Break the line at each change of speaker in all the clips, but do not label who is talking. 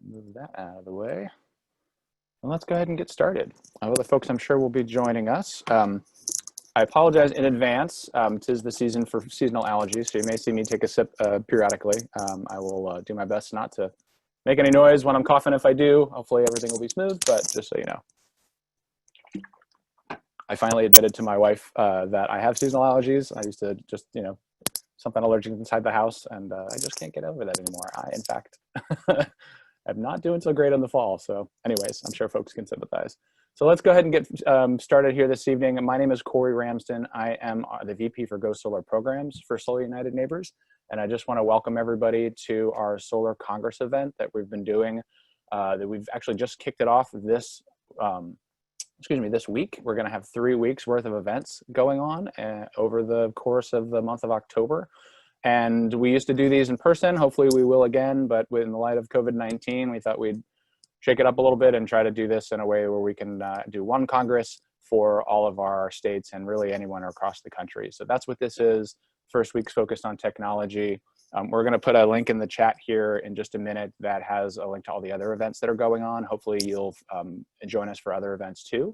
Move that out of the way. And let's go ahead and get started. Other folks I'm sure will be joining us. I apologize in advance. 'Tis the season for seasonal allergies, so you may see me take a sip periodically. I will do my best not to make any noise when I'm coughing. If I do, hopefully everything will be smooth, but just so you know. I finally admitted to my wife that I have seasonal allergies. I used to just, something allergic inside the house, and I just can't get over that anymore. I, in fact, am not doing so great in the fall. So anyways, I'm sure folks can sympathize. So let's go ahead and get started here this evening. My name is Corey Ramsden. I am the VP for Go Solar Programs for Solar United Neighbors. And I just want to welcome everybody to our Solar Congress event that we've been doing, that we've actually just kicked it off this, this week. We're going to have 3 weeks worth of events going on over the course of the month of October. And we used to do these in person. Hopefully we will again, but in the light of COVID-19, we thought we'd shake it up a little bit and try to do this in a way where we can do one Congress for all of our states and really anyone across the country. So that's what this is. First week's focused on technology. We're going to put a link in the chat here in just a minute that has a link to all the other events that are going on. Hopefully you'll join us for other events too.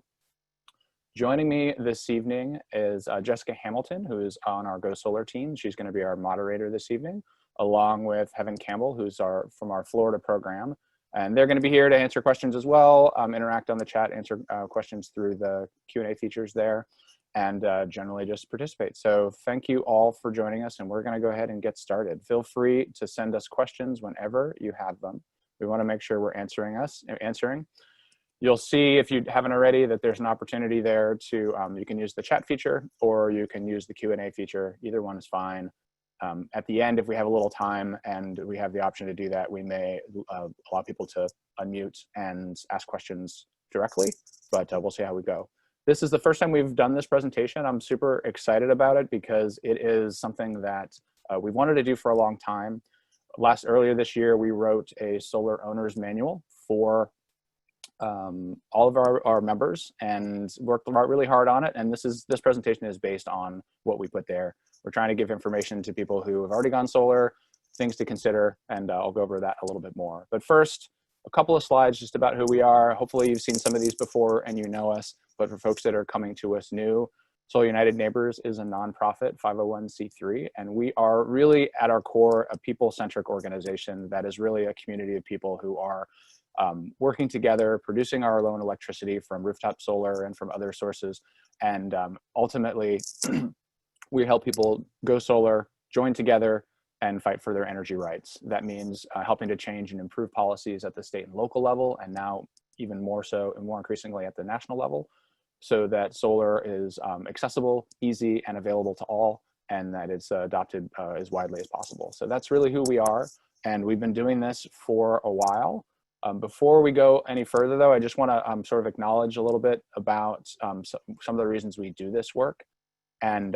Joining me this evening is Jessica Hamilton, who is on our Go Solar team. She's going to be our moderator this evening, along with Heaven Campbell, who's from our Florida program. And they're going to be here to answer questions as well, interact on the chat, answer questions through the Q&A features there, and generally just participate. So thank you all for joining us, and we're going to go ahead and get started. Feel free to send us questions whenever you have them. We want to make sure we're answering. You'll see, if you haven't already, that there's an opportunity there to, you can use the chat feature or you can use the Q&A feature. Either one is fine. At the end, if we have a little time and we have the option to do that, we may allow people to unmute and ask questions directly, but we'll see how we go. This is the first time we've done this presentation. I'm super excited about it because it is something that we wanted to do for a long time. Earlier this year, we wrote a solar owner's manual for all of our members and worked really hard on it. And this presentation is based on what we put there. We're trying to give information to people who have already gone solar, things to consider, and I'll go over that a little bit more. But first, a couple of slides just about who we are. Hopefully you've seen some of these before and you know us, but for folks that are coming to us new, Solar United Neighbors is a nonprofit 501c3, and we are really at our core a people-centric organization that is really a community of people who are working together, producing our own electricity from rooftop solar and from other sources. And ultimately, we help people go solar, join together, and fight for their energy rights. That means helping to change and improve policies at the state and local level, and now even more so and more increasingly at the national level, so that solar is accessible, easy, and available to all, and that it's adopted as widely as possible. So that's really who we are, and we've been doing this for a while. Before we go any further, though, I just want to sort of acknowledge a little bit about some of the reasons we do this work. And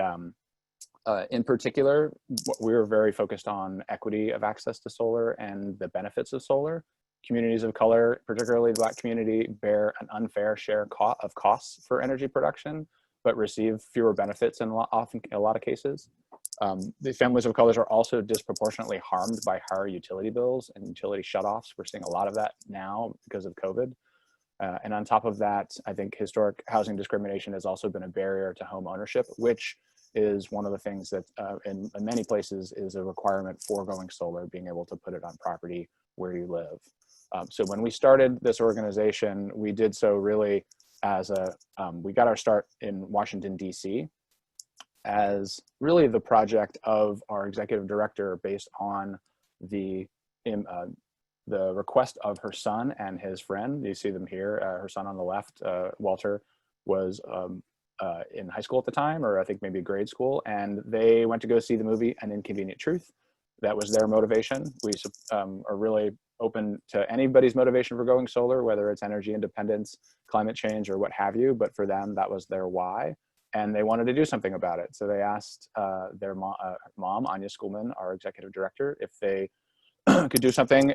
in particular, we're very focused on equity of access to solar and the benefits of solar. Communities of color, particularly the Black community, bear an unfair share of costs for energy production, but receive fewer benefits in a lot of cases. The families of colors are also disproportionately harmed by higher utility bills and utility shutoffs. We're seeing a lot of that now because of COVID. And on top of that, I think historic housing discrimination has also been a barrier to home ownership, which is one of the things that in many places is a requirement for going solar, being able to put it on property where you live. So when we started this organization, we did so really as we got our start in Washington, D.C., as really the project of our executive director based on the request of her son and his friend. You see them here. Her son on the left, Walter, was in high school at the time, or I think maybe grade school, and they went to go see the movie An Inconvenient Truth. That was their motivation. We are really open to anybody's motivation for going solar, whether it's energy independence, climate change, or what have you, but for them, that was their why. And they wanted to do something about it. So they asked their mom, Anya Schoolman, our executive director, if they could do something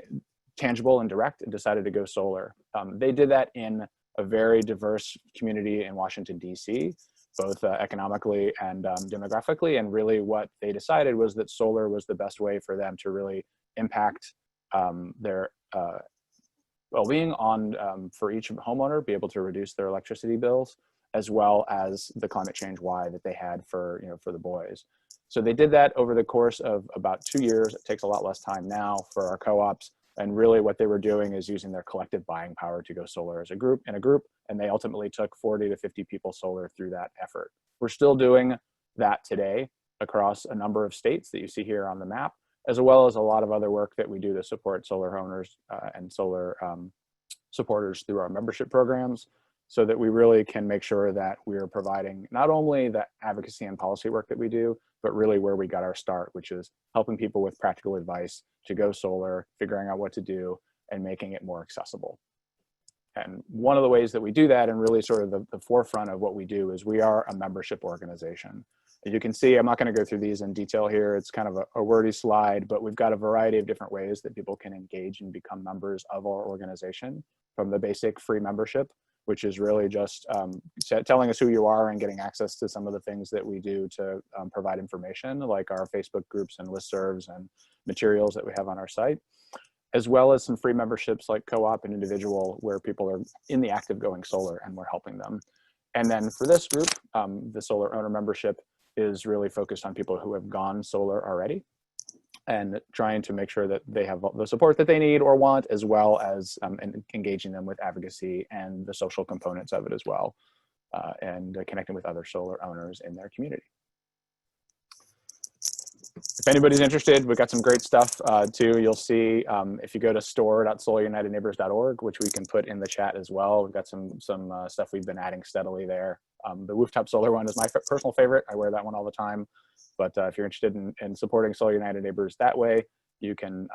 tangible and direct, and decided to go solar. They did that in a very diverse community in Washington, D.C., both economically and demographically. And really what they decided was that solar was the best way for them to really impact their well-being on for each homeowner, be able to reduce their electricity bills, as well as the climate change why that they had for, for the boys. So they did that over the course of about 2 years. It takes a lot less time now for our co-ops. And really what they were doing is using their collective buying power to go solar as a group, and they ultimately took 40 to 50 people solar through that effort. We're still doing that today across a number of states that you see here on the map, as well as a lot of other work that we do to support solar owners and solar supporters through our membership programs, so that we really can make sure that we're providing not only the advocacy and policy work that we do, but really where we got our start, which is helping people with practical advice to go solar, figuring out what to do, and making it more accessible. And one of the ways that we do that, and really sort of the forefront of what we do, is we are a membership organization. As you can see, I'm not going to go through these in detail here. It's kind of a wordy slide, but we've got a variety of different ways that people can engage and become members of our organization, from the basic free membership, which is really just telling us who you are and getting access to some of the things that we do to provide information, like our Facebook groups and listservs and materials that we have on our site, as well as some free memberships like co-op and individual, where people are in the act of going solar and we're helping them. And then for this group, the solar owner membership is really focused on people who have gone solar already, and trying to make sure that they have the support that they need or want, as well as engaging them with advocacy and the social components of it as well, and connecting with other solar owners in their community. If anybody's interested, we've got some great stuff too. You'll see if you go to store.solarunitedneighbors.org, which we can put in the chat as well. We've got some stuff we've been adding steadily there. The rooftop solar one is my personal favorite. I wear that one all the time. But if you're interested in supporting Solar United Neighbors that way, you can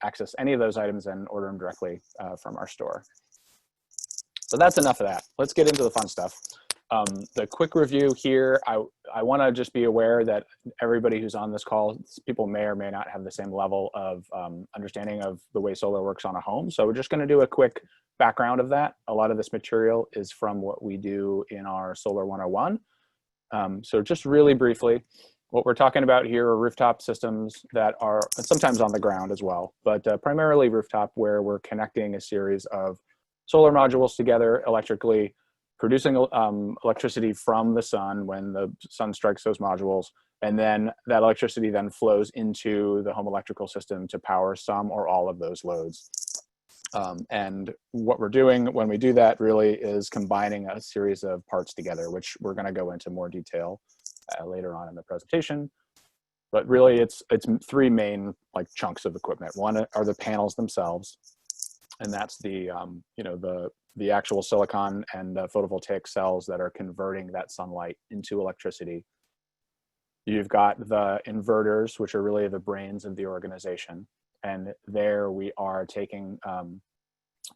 access any of those items and order them directly from our store. So that's enough of that. Let's get into the fun stuff. The quick review here, I want to just be aware that everybody who's on this call, people may or may not have the same level of understanding of the way solar works on a home. So we're just going to do a quick background of that. A lot of this material is from what we do in our Solar 101. So just really briefly, what we're talking about here are rooftop systems that are sometimes on the ground as well, but primarily rooftop, where we're connecting a series of solar modules together electrically, producing electricity from the sun when the sun strikes those modules, and then that electricity then flows into the home electrical system to power some or all of those loads. And what we're doing when we do that really is combining a series of parts together, which we're going to go into more detail later on in the presentation. But really it's three main chunks of equipment. One are the panels themselves, and that's the the actual silicon and photovoltaic cells that are converting that sunlight into electricity. You've got the inverters, which are really the brains of the organization. And there we are taking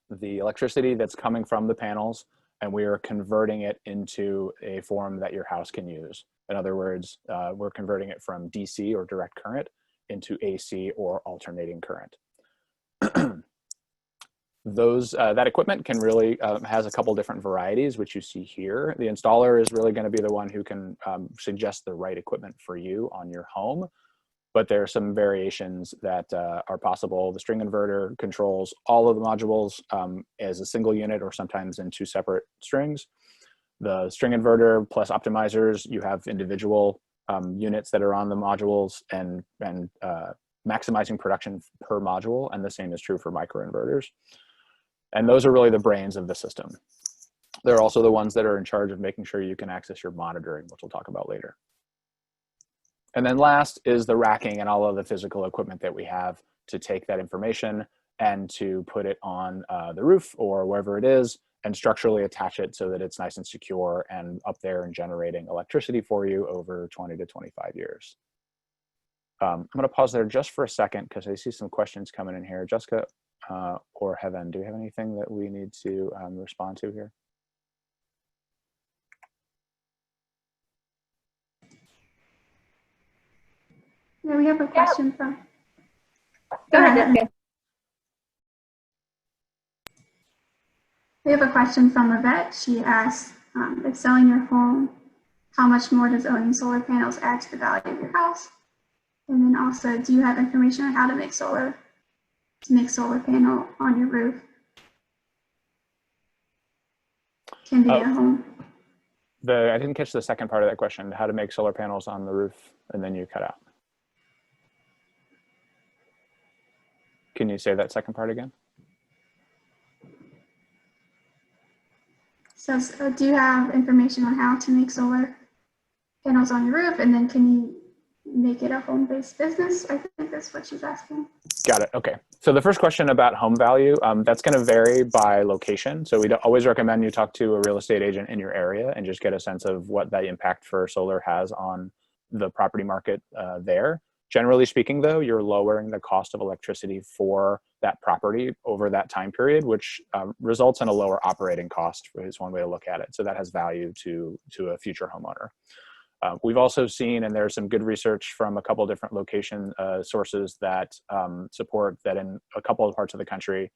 the electricity that's coming from the panels, and we are converting it into a form that your house can use. In other words, we're converting it from DC or direct current into AC or alternating current. That equipment can really has a couple different varieties, which you see here. The installer is really going to be the one who can suggest the right equipment for you on your home, but there are some variations that are possible. The string inverter controls all of the modules as a single unit or sometimes in two separate strings. The string inverter plus optimizers, you have individual units that are on the modules and maximizing production per module, and the same is true for microinverters. And those are really the brains of the system. They're also the ones that are in charge of making sure you can access your monitoring, which we'll talk about later. And then last is the racking and all of the physical equipment that we have to take that information and to put it on the roof or wherever it is, and structurally attach it so that it's nice and secure and up there and generating electricity for you over 20 to 25 years. I'm going to pause there just for a second because I see some questions coming in here. Jessica or Heaven, do you have anything that we need to respond to here?
Yeah, we have a question from. Go ahead, Jessica. We have a question from Yvette. She asks, if selling your home, how much more does owning solar panels add to the value of your house? And then also, do you have information on how to make solar panel on your roof? can be
Oh,
a home.
I didn't catch the second part of that question, how to make solar panels on the roof, and then you cut out. Can you say that second part again?
So do you have information on how to make solar panels on your roof? And then can you make it a home-based business? I think that's what she's asking.
Got it. Okay. So the first question about home value, that's going to vary by location. So we always recommend you talk to a real estate agent in your area and just get a sense of what the impact for solar has on the property market there. Generally speaking, though, you're lowering the cost of electricity for that property over that time period, which results in a lower operating cost, is one way to look at it. So that has value to a future homeowner. We've also seen, and there's some good research from a couple of different location sources that support that in a couple of parts of the country,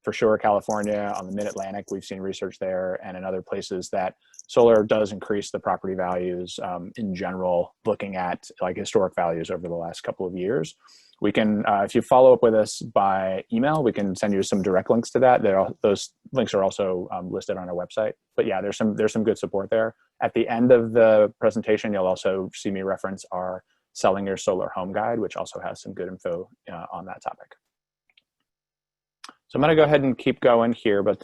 for sure California, on the mid-Atlantic, we've seen research there, and in other places that solar does increase the property values in general, looking at like historic values over the last couple of years. We can, if you follow up with us by email, we can send you some direct links to that. Those links are also listed on our website. But yeah, there's some good support there. At the end of the presentation, you'll also see me reference our Selling Your Solar Home Guide, which also has some good info on that topic. So I'm going to go ahead and keep going here, but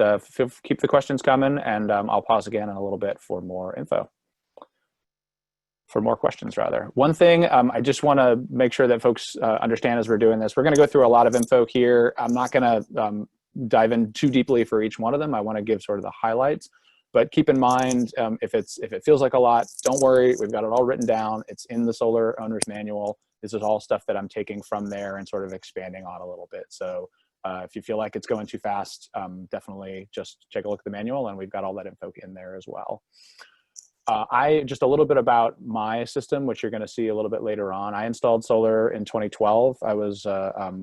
keep the questions coming, and I'll pause again in a little bit for more info. For more questions, rather. One thing I just want to make sure that folks understand as we're doing this, we're going to go through a lot of info here. I'm not going to dive in too deeply for each one of them. I want to give sort of the highlights, but keep in mind if it feels like a lot, don't worry. We've got it all written down. It's in the Solar Owner's Manual. This is all stuff that I'm taking from there and sort of expanding on a little bit. So if you feel like it's going too fast, definitely just take a look at the manual, and we've got all that info in there as well. Just a little bit about my system, which you're going to see a little bit later on. I installed solar in 2012. I was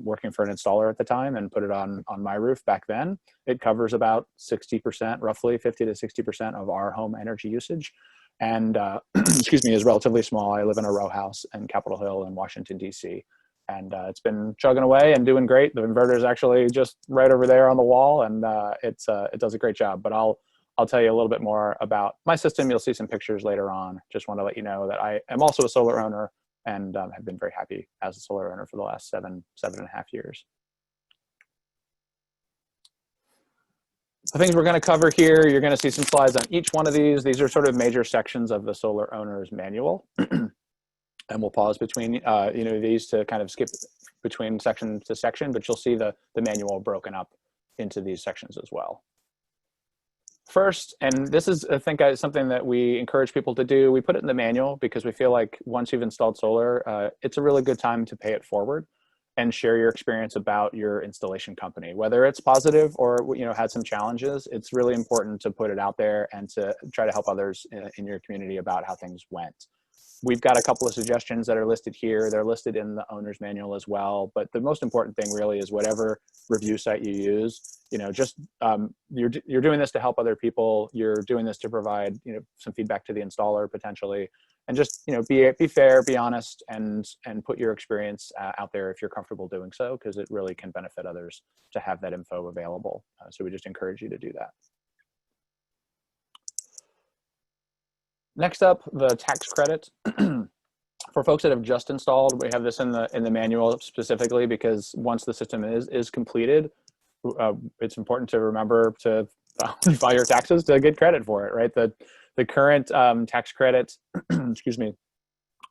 working for an installer at the time and put it on my roof back then. It covers about 60%, roughly 50 to 60% of our home energy usage. And excuse me, is relatively small. I live in a row house in Capitol Hill in Washington, D.C. And it's been chugging away and doing great. The inverter is actually just right over there on the wall, and it does a great job. But I'll tell you a little bit more about my system. You'll see some pictures later on. Just want to let you know that I am also a solar owner and have been very happy as a solar owner for the last seven and a half years. The things we're going to cover here, you're going to see some slides on each one of these. These are sort of major sections of the Solar Owner's Manual. And we'll pause between these to kind of skip between section to section, but you'll see the manual broken up into these sections as well. First, and this is, I think, something that we encourage people to do, we put it in the manual because we feel like once you've installed solar, it's a really good time to pay it forward and share your experience about your installation company. Whether it's positive or had some challenges, it's really important to put it out there and to try to help others in your community about how things went. We've got a couple of suggestions that are listed here. They're listed in the owner's manual as well. But the most important thing really is whatever review site you use, you're doing this to help other people. You're doing this to provide, some feedback to the installer potentially, and just, be fair, be honest, and put your experience out there if you're comfortable doing so, because it really can benefit others to have that info available. So we just encourage you to do that. Next up, the tax credit. For folks that have just installed, we have this in the manual specifically because once the system is completed, it's important to remember to file your taxes to get credit for it, right? The current tax credit, excuse me,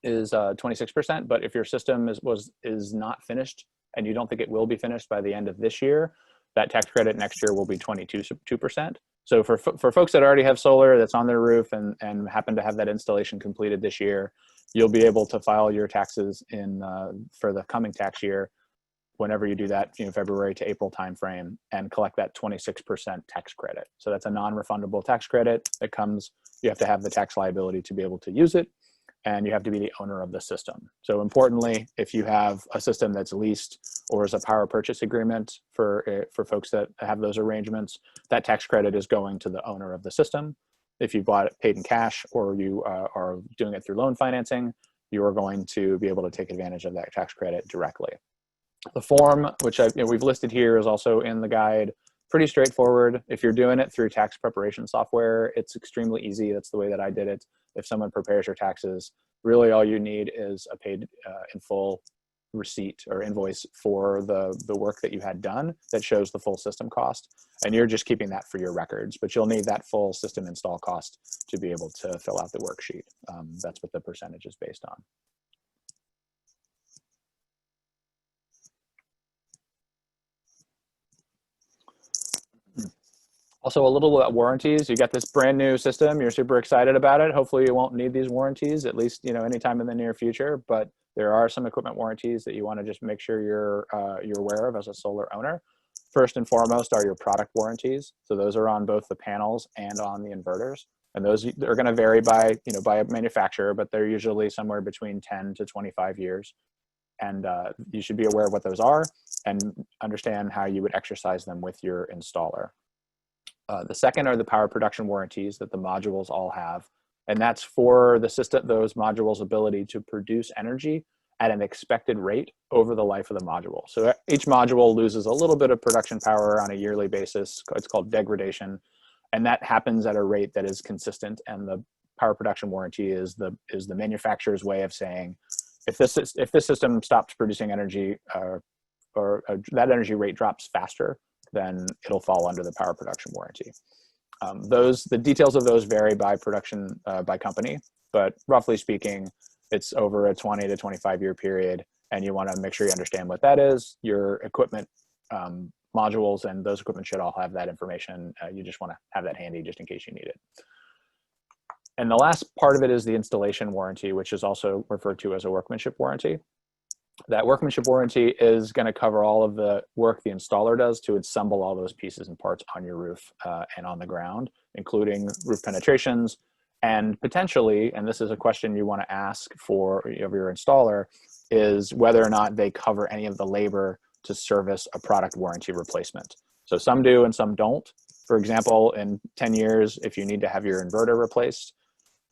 is 26%. But if your system is not finished and you don't think it will be finished by the end of this year, that tax credit next year will be 22%. So for folks that already have solar that's on their roof and happen to have that installation completed this year, you'll be able to file your taxes for the coming tax year whenever you do that, February to April timeframe, and collect that 26% tax credit. So that's a non-refundable tax credit that comes. You have to have the tax liability to be able to use it, and you have to be the owner of the system. So importantly, if you have a system that's leased or is a power purchase agreement for folks that have those arrangements, that tax credit is going to the owner of the system. If you bought it paid in cash or you are doing it through loan financing, you are going to be able to take advantage of that tax credit directly. The form, which we've listed here, is also in the guide. pretty straightforward. If you're doing it through tax preparation software, it's extremely easy. That's the way that I did it. If someone prepares your taxes, really all you need is a paid in full receipt or invoice for the work that you had done that shows the full system cost. And you're just keeping that for your records, but you'll need that full system install cost to be able to fill out the worksheet. That's what the percentage is based on. Also, a little about warranties. You got this brand new system. You're super excited about it. Hopefully you won't need these warranties, at least, you know, anytime in the near future, but there are some equipment warranties that you want to just make sure you're aware of as a solar owner. First and foremost are your product warranties. So those are on both the panels and on the inverters. And those are going to vary by, you know, by a manufacturer, but they're usually somewhere between 10 to 25 years. And you should be aware of what those are and understand how you would exercise them with your installer. The second are the power production warranties that the modules all have. And that's for the system, those modules' ability to produce energy at an expected rate over the life of the module. So each module loses a little bit of production power on a yearly basis. It's called degradation. And that happens at a rate that is consistent. And the power production warranty is the manufacturer's way of saying, if this system stops producing energy or that energy rate drops faster, then it'll fall under the power production warranty. The details of those vary by production, by company, but roughly speaking, it's over a 20 to 25 year period, and you want to make sure you understand what that is. Your equipment modules and those equipment should all have that information. You just want to have that handy just in case you need it. And the last part of it is the installation warranty, which is also referred to as a workmanship warranty. That workmanship warranty is going to cover all of the work the installer does to assemble all those pieces and parts on your roof and on the ground, including roof penetrations, and potentially, and this is a question you want to ask for of your installer, is whether or not they cover any of the labor to service a product warranty replacement. So some do and some don't. For example, in 10 years, if you need to have your inverter replaced,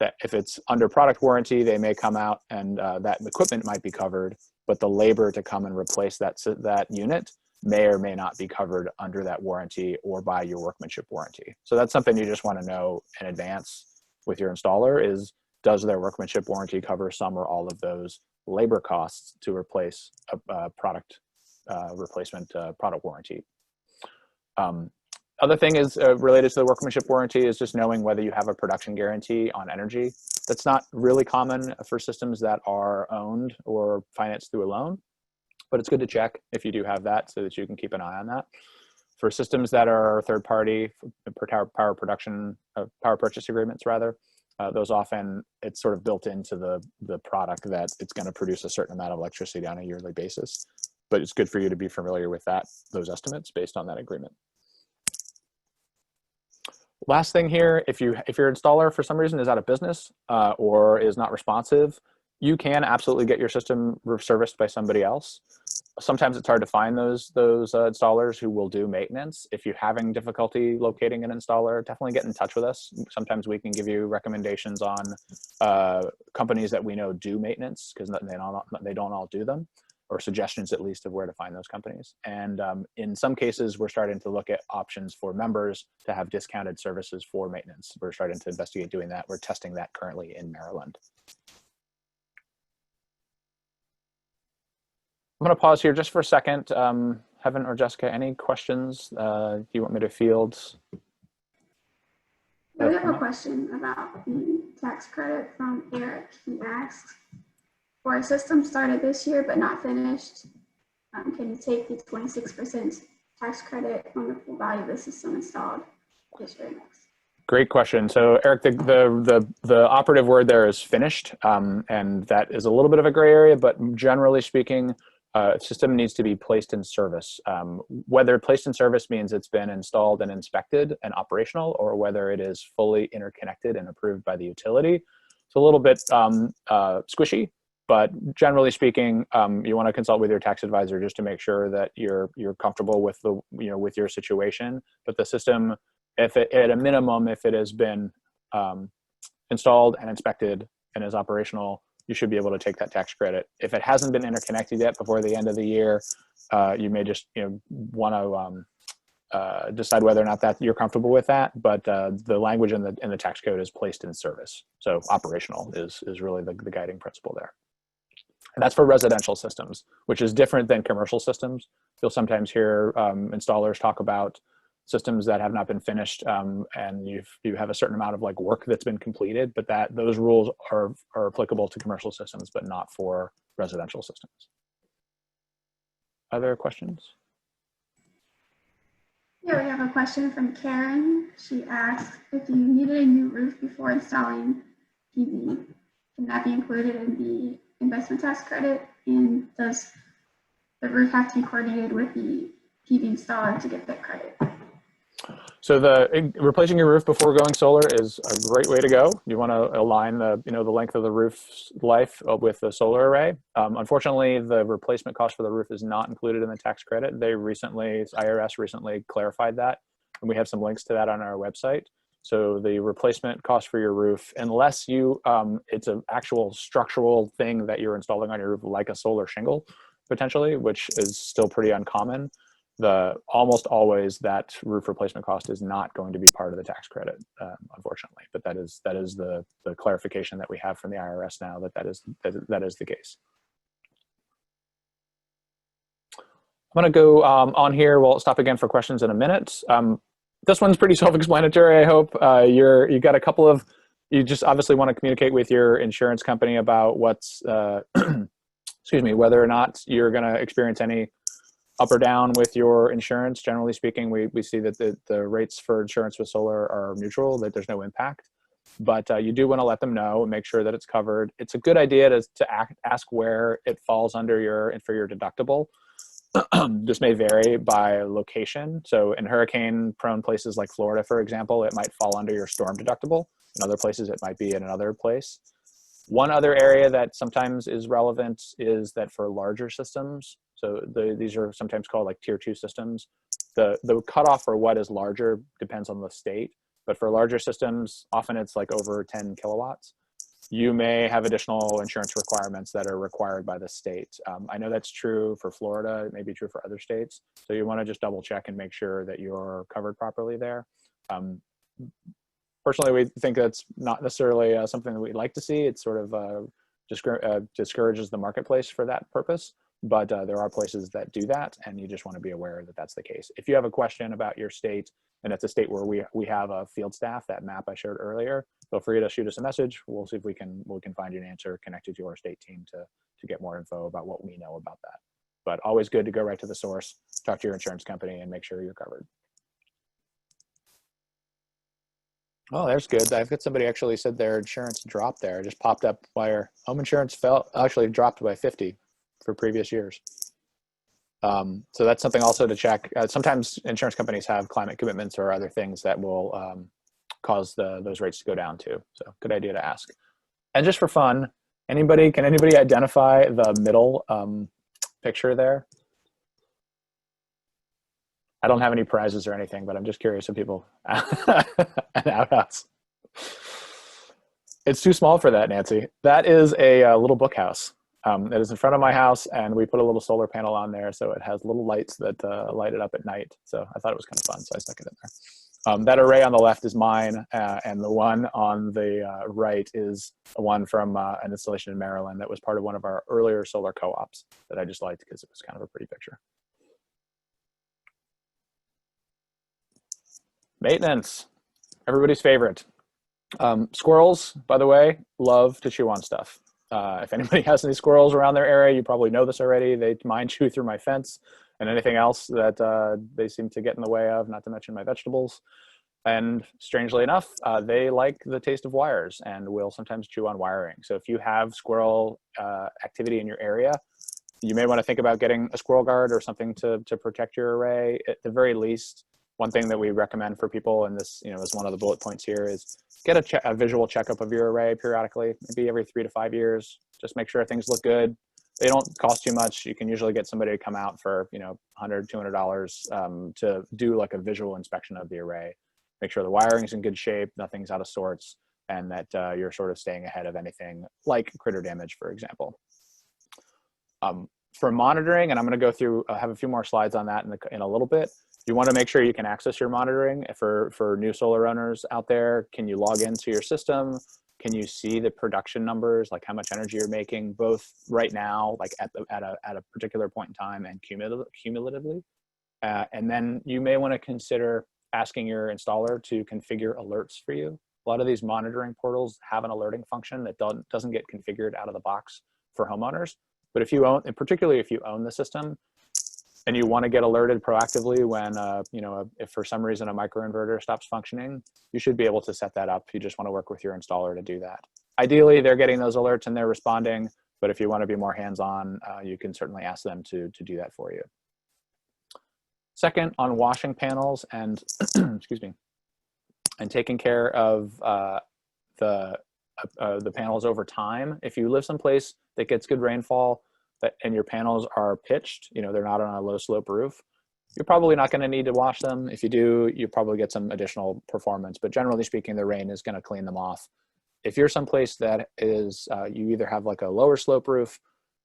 that if it's under product warranty, they may come out and that equipment might be covered, but the labor to come and replace that unit may or may not be covered under that warranty or by your workmanship warranty. So that's something you just want to know in advance with your installer is, does their workmanship warranty cover some or all of those labor costs to replace a product replacement product warranty? Other thing is related to the workmanship warranty is just knowing whether you have a production guarantee on energy. That's not really common for systems that are owned or financed through a loan, but it's good to check if you do have that so that you can keep an eye on that. For systems that are third party, power purchase agreements rather, those often, it's sort of built into the product that it's going to produce a certain amount of electricity on a yearly basis. But it's good for you to be familiar with those estimates based on that agreement. Last thing here, if your installer for some reason is out of business or is not responsive, you can absolutely get your system serviced by somebody else. Sometimes it's hard to find those installers who will do maintenance. If you're having difficulty locating an installer, definitely get in touch with us. Sometimes we can give you recommendations on companies that we know do maintenance, because they don't all do them, or suggestions at least of where to find those companies. And in some cases, we're starting to look at options for members to have discounted services for maintenance. We're starting to investigate doing that. We're testing that currently in Maryland. I'm going to pause here just for a second. Heaven or Jessica, any questions you want me to field?
We have a question about the tax credit from Eric. He asks, for a system started this year but not finished, can you take the 26% tax credit on the full value of the system installed this year next?
Great question. So Eric, the operative word there is finished, and that is a little bit of a gray area, but generally speaking, system needs to be placed in service. Whether placed in service means it's been installed and inspected and operational, or whether it is fully interconnected and approved by the utility. It's a little bit squishy, but generally speaking, you want to consult with your tax advisor just to make sure that you're comfortable with with your situation. But the system, at a minimum, if it has been installed and inspected and is operational, you should be able to take that tax credit. If it hasn't been interconnected yet before the end of the year, you may just want to decide whether or not that you're comfortable with that. But the language in the tax code is placed in service. So operational is really the guiding principle there. And that's for residential systems, which is different than commercial systems. You'll sometimes hear installers talk about systems that have not been finished, and you have a certain amount of like work that's been completed, but those rules are applicable to commercial systems, but not for residential systems. Other questions?
Yeah, we have a question from Karen. She asks, if you needed a new roof before installing PV, can that be included in the investment tax credit? And does the roof have to be coordinated with the PV installer to get that credit?
So replacing your roof before going solar is a great way to go. You want to align the length of the roof's life with the solar array. Unfortunately, the replacement cost for the roof is not included in the tax credit. IRS recently clarified that, and we have some links to that on our website. So the replacement cost for your roof, unless it's an actual structural thing that you're installing on your roof, like a solar shingle, potentially, which is still pretty uncommon, almost always that roof replacement cost is not going to be part of the tax credit, unfortunately. But that is the clarification that we have from the IRS now, that is the case. I'm going to go on here. We'll stop again for questions in a minute. This one's pretty self-explanatory, I hope. You got a couple of, you just obviously want to communicate with your insurance company about what's, excuse me, whether or not you're going to experience any up or down with your insurance. Generally speaking, we see that the rates for insurance with solar are neutral, that there's no impact. But you do want to let them know and make sure that it's covered. It's a good idea to ask where it falls under for your deductible. This may vary by location. So in hurricane-prone places like Florida, for example, it might fall under your storm deductible. In other places, it might be in another place. One other area that sometimes is relevant is that for larger systems, so these are sometimes called like tier 2 systems, the cutoff for what is larger depends on the state. But for larger systems, often it's like over 10 kilowatts. You may have additional insurance requirements that are required by the state. I know that's true for Florida. It may be true for other states. So you want to just double check and make sure that you're covered properly there. Personally, we think that's not necessarily something that we'd like to see. It sort of discourages the marketplace for that purpose. But there are places that do that, and you just want to be aware that that's the case. If you have a question about your state, and it's a state where we have a field staff, that map I showed earlier, feel free to shoot us a message. We'll see if we can find you an answer connected to our state team to get more info about what we know about that. But always good to go right to the source, talk to your insurance company, and make sure you're covered. Oh, there's good. I've got somebody actually said their insurance dropped there. It just popped up where home insurance actually dropped by 50 for previous years. So that's something also to check. Sometimes insurance companies have climate commitments or other things that will cause those rates to go down too. So good idea to ask. And just for fun, can anybody identify the middle picture there? I don't have any prizes or anything, but I'm just curious if people, an outhouse. It's too small for that, Nancy. That is a little book house. It is in front of my house, and we put a little solar panel on there, so it has little lights that light it up at night. So I thought it was kind of fun, so I stuck it in there. That array on the left is mine, and the one on the right is one from an installation in Maryland that was part of one of our earlier solar co-ops that I just liked because it was kind of a pretty picture. Maintenance, everybody's favorite. Squirrels, by the way, love to chew on stuff. If anybody has any squirrels around their area, you probably know this already. They mind chew through my fence and anything else that they seem to get in the way of, not to mention my vegetables. And strangely enough, they like the taste of wires and will sometimes chew on wiring. So if you have squirrel activity in your area, you may want to think about getting a squirrel guard or something to protect your array. At the very least, one thing that we recommend for people, and this is one of the bullet points here, is get a visual checkup of your array periodically, maybe every 3 to 5 years. Just make sure things look good. They don't cost too much. You can usually get somebody to come out for $100, $200 to do like a visual inspection of the array. Make sure the wiring's in good shape, nothing's out of sorts, and that you're sort of staying ahead of anything like critter damage, for example. For monitoring, and I'm going to go through, have a few more slides on that in a little bit. You want to make sure you can access your monitoring. For new solar owners out there, can you log into your system? Can you see the production numbers, like how much energy you're making, both right now, like at a particular point in time, and cumulatively? And then you may want to consider asking your installer to configure alerts for you. A lot of these monitoring portals have an alerting function that doesn't get configured out of the box for homeowners. But if you own, and particularly if you own the system, and you want to get alerted proactively when, if for some reason a microinverter stops functioning, you should be able to set that up. You just want to work with your installer to do that. Ideally, they're getting those alerts and they're responding, but if you want to be more hands-on, you can certainly ask them to do that for you. Second, on washing panels and, excuse me, and taking care of the panels over time. If you live someplace that gets good rainfall, and your panels are pitched, they're not on a low slope roof, you're probably not going to need to wash them. If you do, you probably get some additional performance, but generally speaking, the rain is going to clean them off. If you're someplace that is, you either have like a lower slope roof,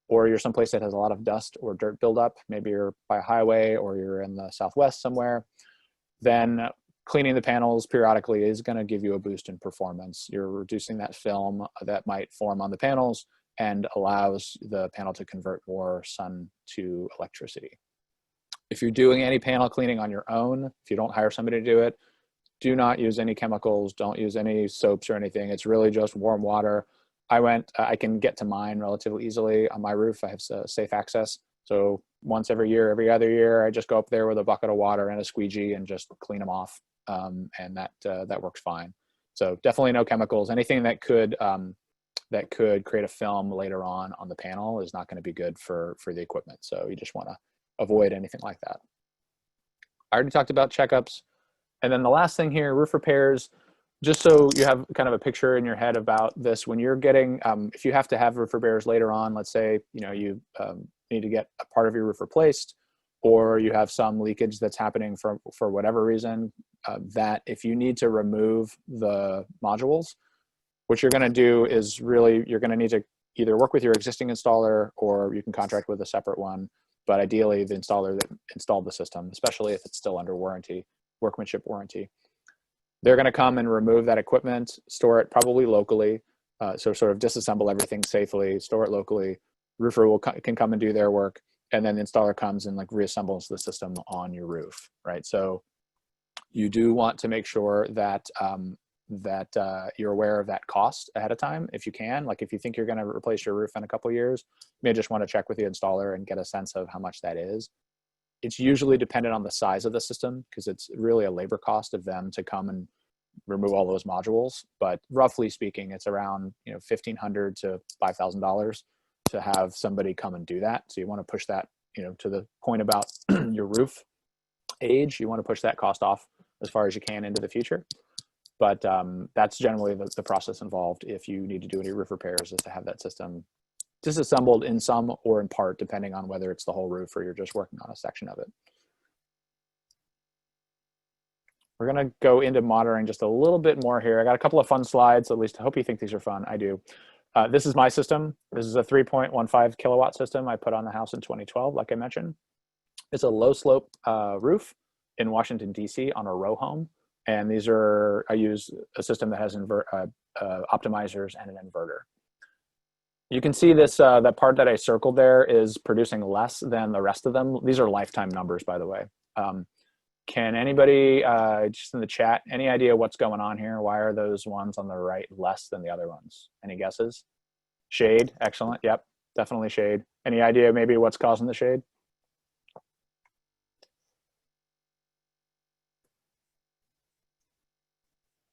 or you're someplace that has a lot of dust or dirt buildup, maybe you're by a highway or you're in the Southwest somewhere, then cleaning the panels periodically is going to give you a boost in performance. You're reducing that film that might form on the panels and allows the panel to convert more sun to electricity. If you're doing any panel cleaning on your own, if you don't hire somebody to do it, do not use any chemicals, don't use any soaps or anything. It's really just warm water. I can get to mine relatively easily on my roof. I have safe access. So once every year, every other year, I just go up there with a bucket of water and a squeegee and just clean them off. And that works fine. So definitely no chemicals. Anything that could create a film later on the panel is not going to be good for the equipment. So you just want to avoid anything like that. I already talked about checkups. And then the last thing here, roof repairs, just so you have kind of a picture in your head about this, when you're getting, if you have to have roof repairs later on, let's say, you need to get a part of your roof replaced, or you have some leakage that's happening for whatever reason, that if you need to remove the modules, what you're going to do is really, you're going to need to either work with your existing installer, or you can contract with a separate one. But ideally, the installer that installed the system, especially if it's still under warranty, workmanship warranty, they're going to come and remove that equipment, store it probably locally. So sort of disassemble everything safely, store it locally. Roofer can come and do their work, and then the installer comes and like reassembles the system on your roof, right? So you do want to make sure that you're aware of that cost ahead of time if you can. Like if you think you're going to replace your roof in a couple of years, you may just want to check with the installer and get a sense of how much that is. It's usually dependent on the size of the system, because it's really a labor cost of them to come and remove all those modules. But roughly speaking, it's around $1,500 to $5,000 to have somebody come and do that. So you want to push that, to the point about your roof age, you want to push that cost off as far as you can into the future. But that's generally the process involved if you need to do any roof repairs, is to have that system disassembled in some or in part, depending on whether it's the whole roof or you're just working on a section of it. We're going to go into monitoring just a little bit more here. I got a couple of fun slides, at least I hope you think these are fun. I do. This is my system. This is a 3.15 kilowatt system I put on the house in 2012, like I mentioned. It's a low slope roof in Washington, D.C. on a row home. And I use a system that has optimizers and an inverter. You can see this, that part that I circled there is producing less than the rest of them. These are lifetime numbers, by the way. Can anybody, just in the chat, any idea what's going on here? Why are those ones on the right less than the other ones? Any guesses? Shade, excellent, yep, definitely shade. Any idea maybe what's causing the shade?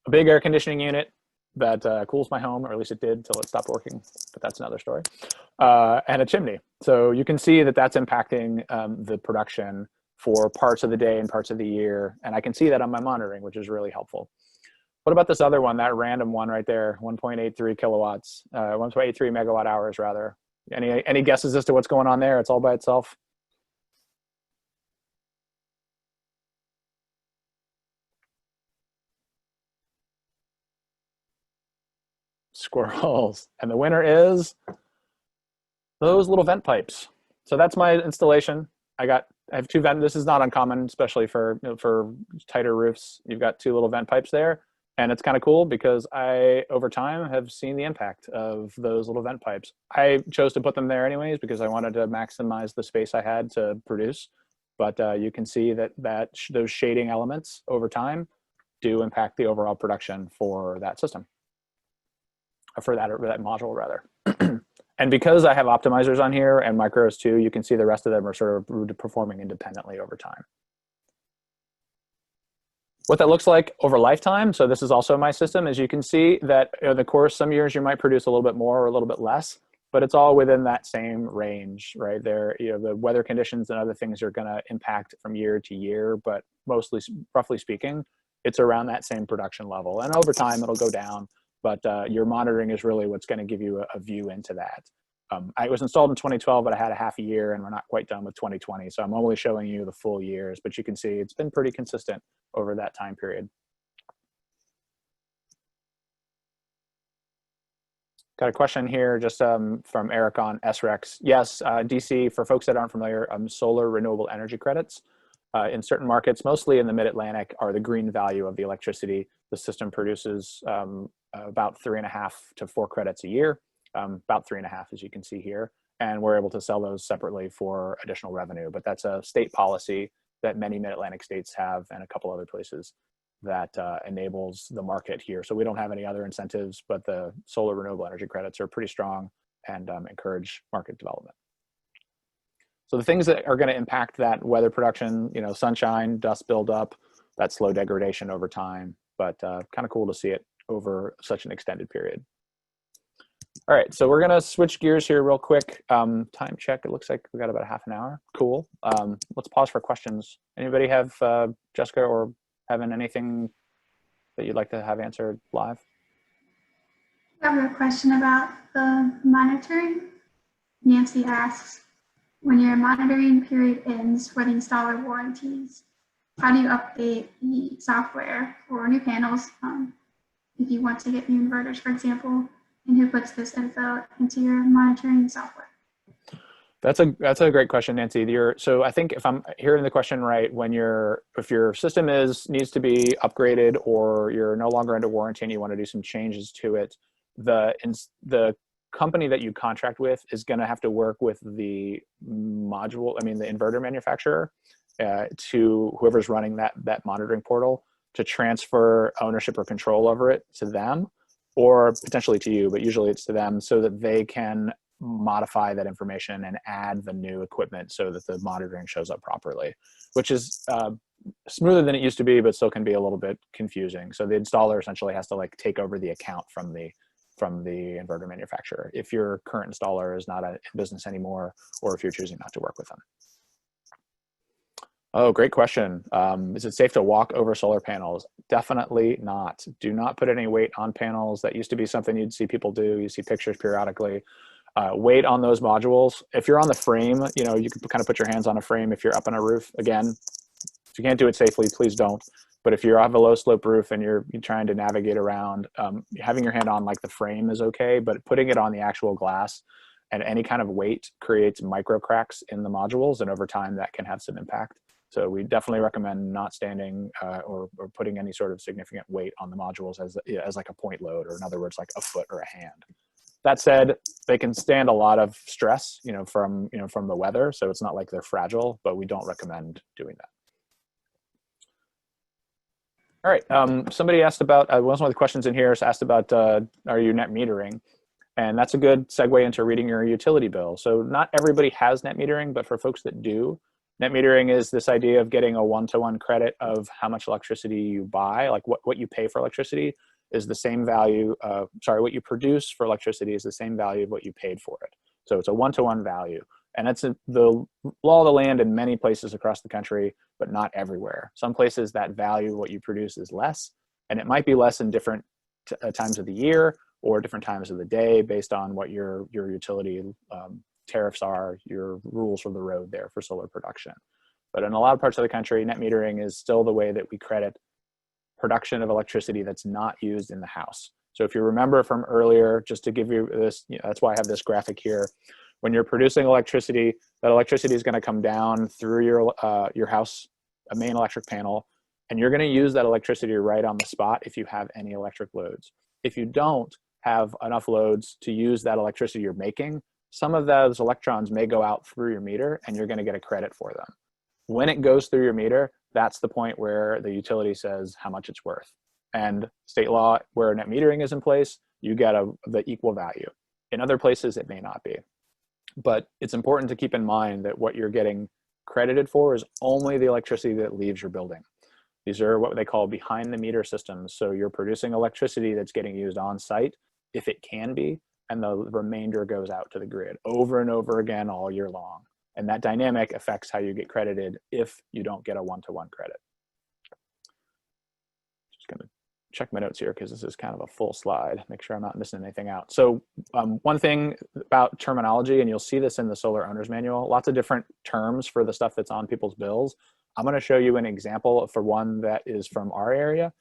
A big air conditioning unit that cools my home, or at least it did until it stopped working, but that's another story. And a chimney. So you can see that that's impacting the production for parts of the day and parts of the year. And I can see that on my monitoring, which is really helpful. What about this other one, that random one right there, 1.83 kilowatts, 1.83 megawatt hours rather? Any guesses as to what's going on there? It's all by itself. Squirrels. And the winner is those little vent pipes. So that's my installation. I got I have two vent. This is not uncommon, especially for for tighter roofs. You've got two little vent pipes there, and it's kind of cool because I, over time, have seen the impact of those little vent pipes. I chose to put them there anyways because I wanted to maximize the space I had to produce. But you can see that those shading elements over time do impact the overall production for that system, for that module rather. And because I have optimizers on here and micros too, you can see the rest of them are sort of performing independently over time. What that looks like over lifetime, so this is also my system, as you can see that in the course, some years you might produce a little bit more or a little bit less, but it's all within that same range, right? There, the weather conditions and other things are gonna impact from year to year, but mostly, roughly speaking, it's around that same production level. And over time, it'll go down, but your monitoring is really what's gonna give you a view into that. I was installed in 2012, but I had a half a year and we're not quite done with 2020. So I'm only showing you the full years, but you can see it's been pretty consistent over that time period. Got a question here just from Eric on SREX. Yes, DC, for folks that aren't familiar, solar renewable energy credits in certain markets, mostly in the mid-Atlantic, are the green value of the electricity. The system produces about 3.5 to 4 credits a year, about 3.5 as you can see here. And we're able to sell those separately for additional revenue. But that's a state policy that many mid-Atlantic states have and a couple other places that enables the market here. So we don't have any other incentives, but the solar renewable energy credits are pretty strong and encourage market development. So the things that are going to impact that weather production, sunshine, dust buildup, that slow degradation over time, but kind of cool to see it over such an extended period. All right, so we're gonna switch gears here real quick. Time check, it looks like we got about a half an hour. Cool. Let's pause for questions. Anybody have, Jessica or Evan, anything that you'd like to have answered live?
I have a question about the monitoring. Nancy asks, when your monitoring period ends for the installer warranties, how do you update the software for new panels if you want to get new inverters, for example, and who puts this info into your monitoring software?
That's a great question, Nancy. So I think if I'm hearing the question right, if your system needs to be upgraded or you're no longer under warranty and you want to do some changes to it, the company that you contract with is going to have to work with the the inverter manufacturer to whoever's running that monitoring portal to transfer ownership or control over it to them, or potentially to you, but usually it's to them, so that they can modify that information and add the new equipment so that the monitoring shows up properly, which is smoother than it used to be, but still can be a little bit confusing. So the installer essentially has to take over the account from the inverter manufacturer if your current installer is not in business anymore, or if you're choosing not to work with them. Oh, great question. Is it safe to walk over solar panels? Definitely not. Do not put any weight on panels. That used to be something you'd see people do. You see pictures periodically. Weight on those modules. If you're on the frame, you can kind of put your hands on a frame if you're up on a roof. Again, if you can't do it safely, please don't. But if you have a low slope roof and you're trying to navigate around, having your hand on the frame is okay, but putting it on the actual glass and any kind of weight creates micro cracks in the modules, and over time that can have some impact. So we definitely recommend not standing or putting any sort of significant weight on the modules as like a point load, or in other words, like a foot or a hand. That said, they can stand a lot of stress, from the weather. So it's not like they're fragile, but we don't recommend doing that. All right, somebody asked about, one of the questions in here is asked about, are you net metering? And that's a good segue into reading your utility bill. So not everybody has net metering, but for folks that do, net metering is this idea of getting a one-to-one credit of how much electricity you buy, like what you pay for electricity is the same value, what you produce for electricity is the same value of what you paid for it. So it's a one-to-one value. And that's the law of the land in many places across the country, but not everywhere. Some places that value of what you produce is less, and it might be less in different times of the year or different times of the day based on what your utility tariffs are, your rules for the road there for solar production. But in a lot of parts of the country, net metering is still the way that we credit production of electricity that's not used in the house. So if you remember from earlier, just to give you this, that's why I have this graphic here. When you're producing electricity, that electricity is going to come down through your house, a main electric panel, and you're going to use that electricity right on the spot if you have any electric loads. If you don't have enough loads to use that electricity you're making, some of those electrons may go out through your meter and you're going to get a credit for them. When it goes through your meter, that's the point where the utility says how much it's worth. And state law, where net metering is in place, you get the equal value. In other places, it may not be. But it's important to keep in mind that what you're getting credited for is only the electricity that leaves your building. These are what they call behind the meter systems. So you're producing electricity that's getting used on site, if it can be, and the remainder goes out to the grid over and over again all year long. And that dynamic affects how you get credited if you don't get a one-to-one credit. Just gonna check my notes here because this is kind of a full slide, make sure I'm not missing anything out. So one thing about terminology, and you'll see this in the Solar Owner's Manual, lots of different terms for the stuff that's on people's bills. I'm going to show you an example for one that is from our area.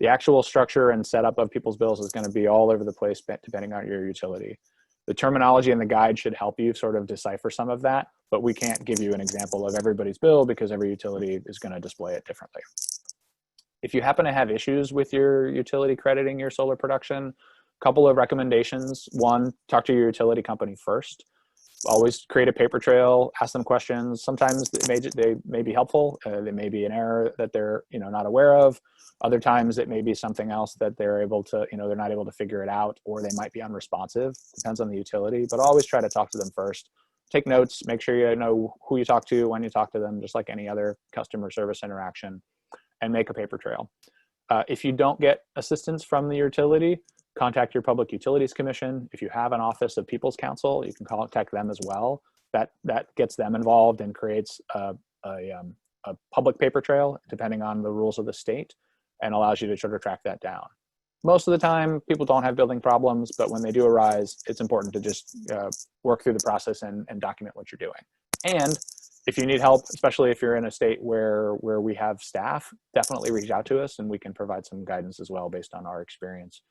The actual structure and setup of people's bills is going to be all over the place depending on your utility. The terminology in the guide should help you sort of decipher some of that, but we can't give you an example of everybody's bill because every utility is going to display it differently. If you happen to have issues with your utility crediting your solar production, a couple of recommendations. One, talk to your utility company first. Always create a paper trail, ask them questions. Sometimes they may be helpful. They may be an error that they're not aware of. Other times it may be something else that they're able to, they're not able to figure it out, or they might be unresponsive. Depends on the utility, but always try to talk to them first. Take notes, make sure you know who you talk to, when you talk to them, just like any other customer service interaction, and make a paper trail. If you don't get assistance from the utility, contact your Public Utilities Commission. If you have an Office of People's Counsel, you can contact them as well. That gets them involved and creates a public paper trail, depending on the rules of the state, and allows you to sort of track that down. Most of the time, people don't have building problems, but when they do arise, it's important to just work through the process and document what you're doing. And if you need help, especially if you're in a state where we have staff, definitely reach out to us and we can provide some guidance as well based on our experience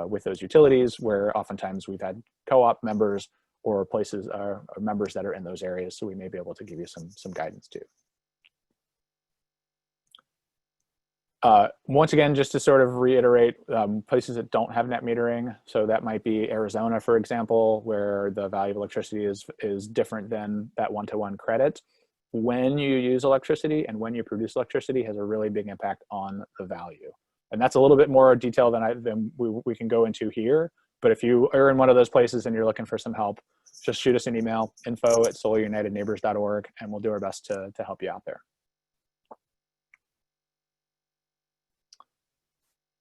with those utilities, where oftentimes we've had co-op members or places or members that are in those areas, so we may be able to give you some guidance too. Once again, just to sort of reiterate, places that don't have net metering, so that might be Arizona, for example, where the value of electricity is different than that one-to-one credit. When you use electricity and when you produce electricity has a really big impact on the value. And that's a little bit more detail than we can go into here. But if you are in one of those places and you're looking for some help, just shoot us an email, info@solarunitedneighbors.org, and we'll do our best to help you out there.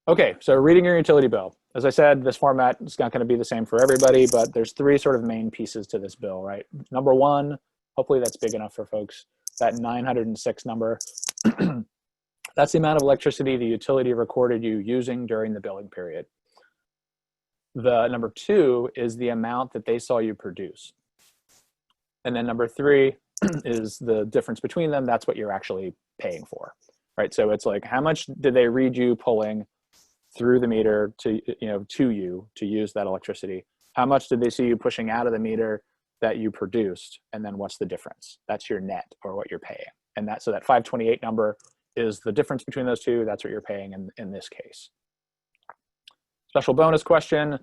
Okay, so reading your utility bill. As I said, this format is not going to be the same for everybody, but there's three sort of main pieces to this bill, right? Number one, hopefully that's big enough for folks, that 906 number. That's the amount of electricity the utility recorded you using during the billing period. The number two is the amount that they saw you produce. And then number three is the difference between them. That's what you're actually paying for, right? So it's like, how much did they read you pulling through the meter to you to use that electricity? How much did they see you pushing out of the meter that you produced? And then what's the difference? That's your net, or what you're paying. And so that 528 number is the difference between those two. That's what you're paying in this case. Special bonus question: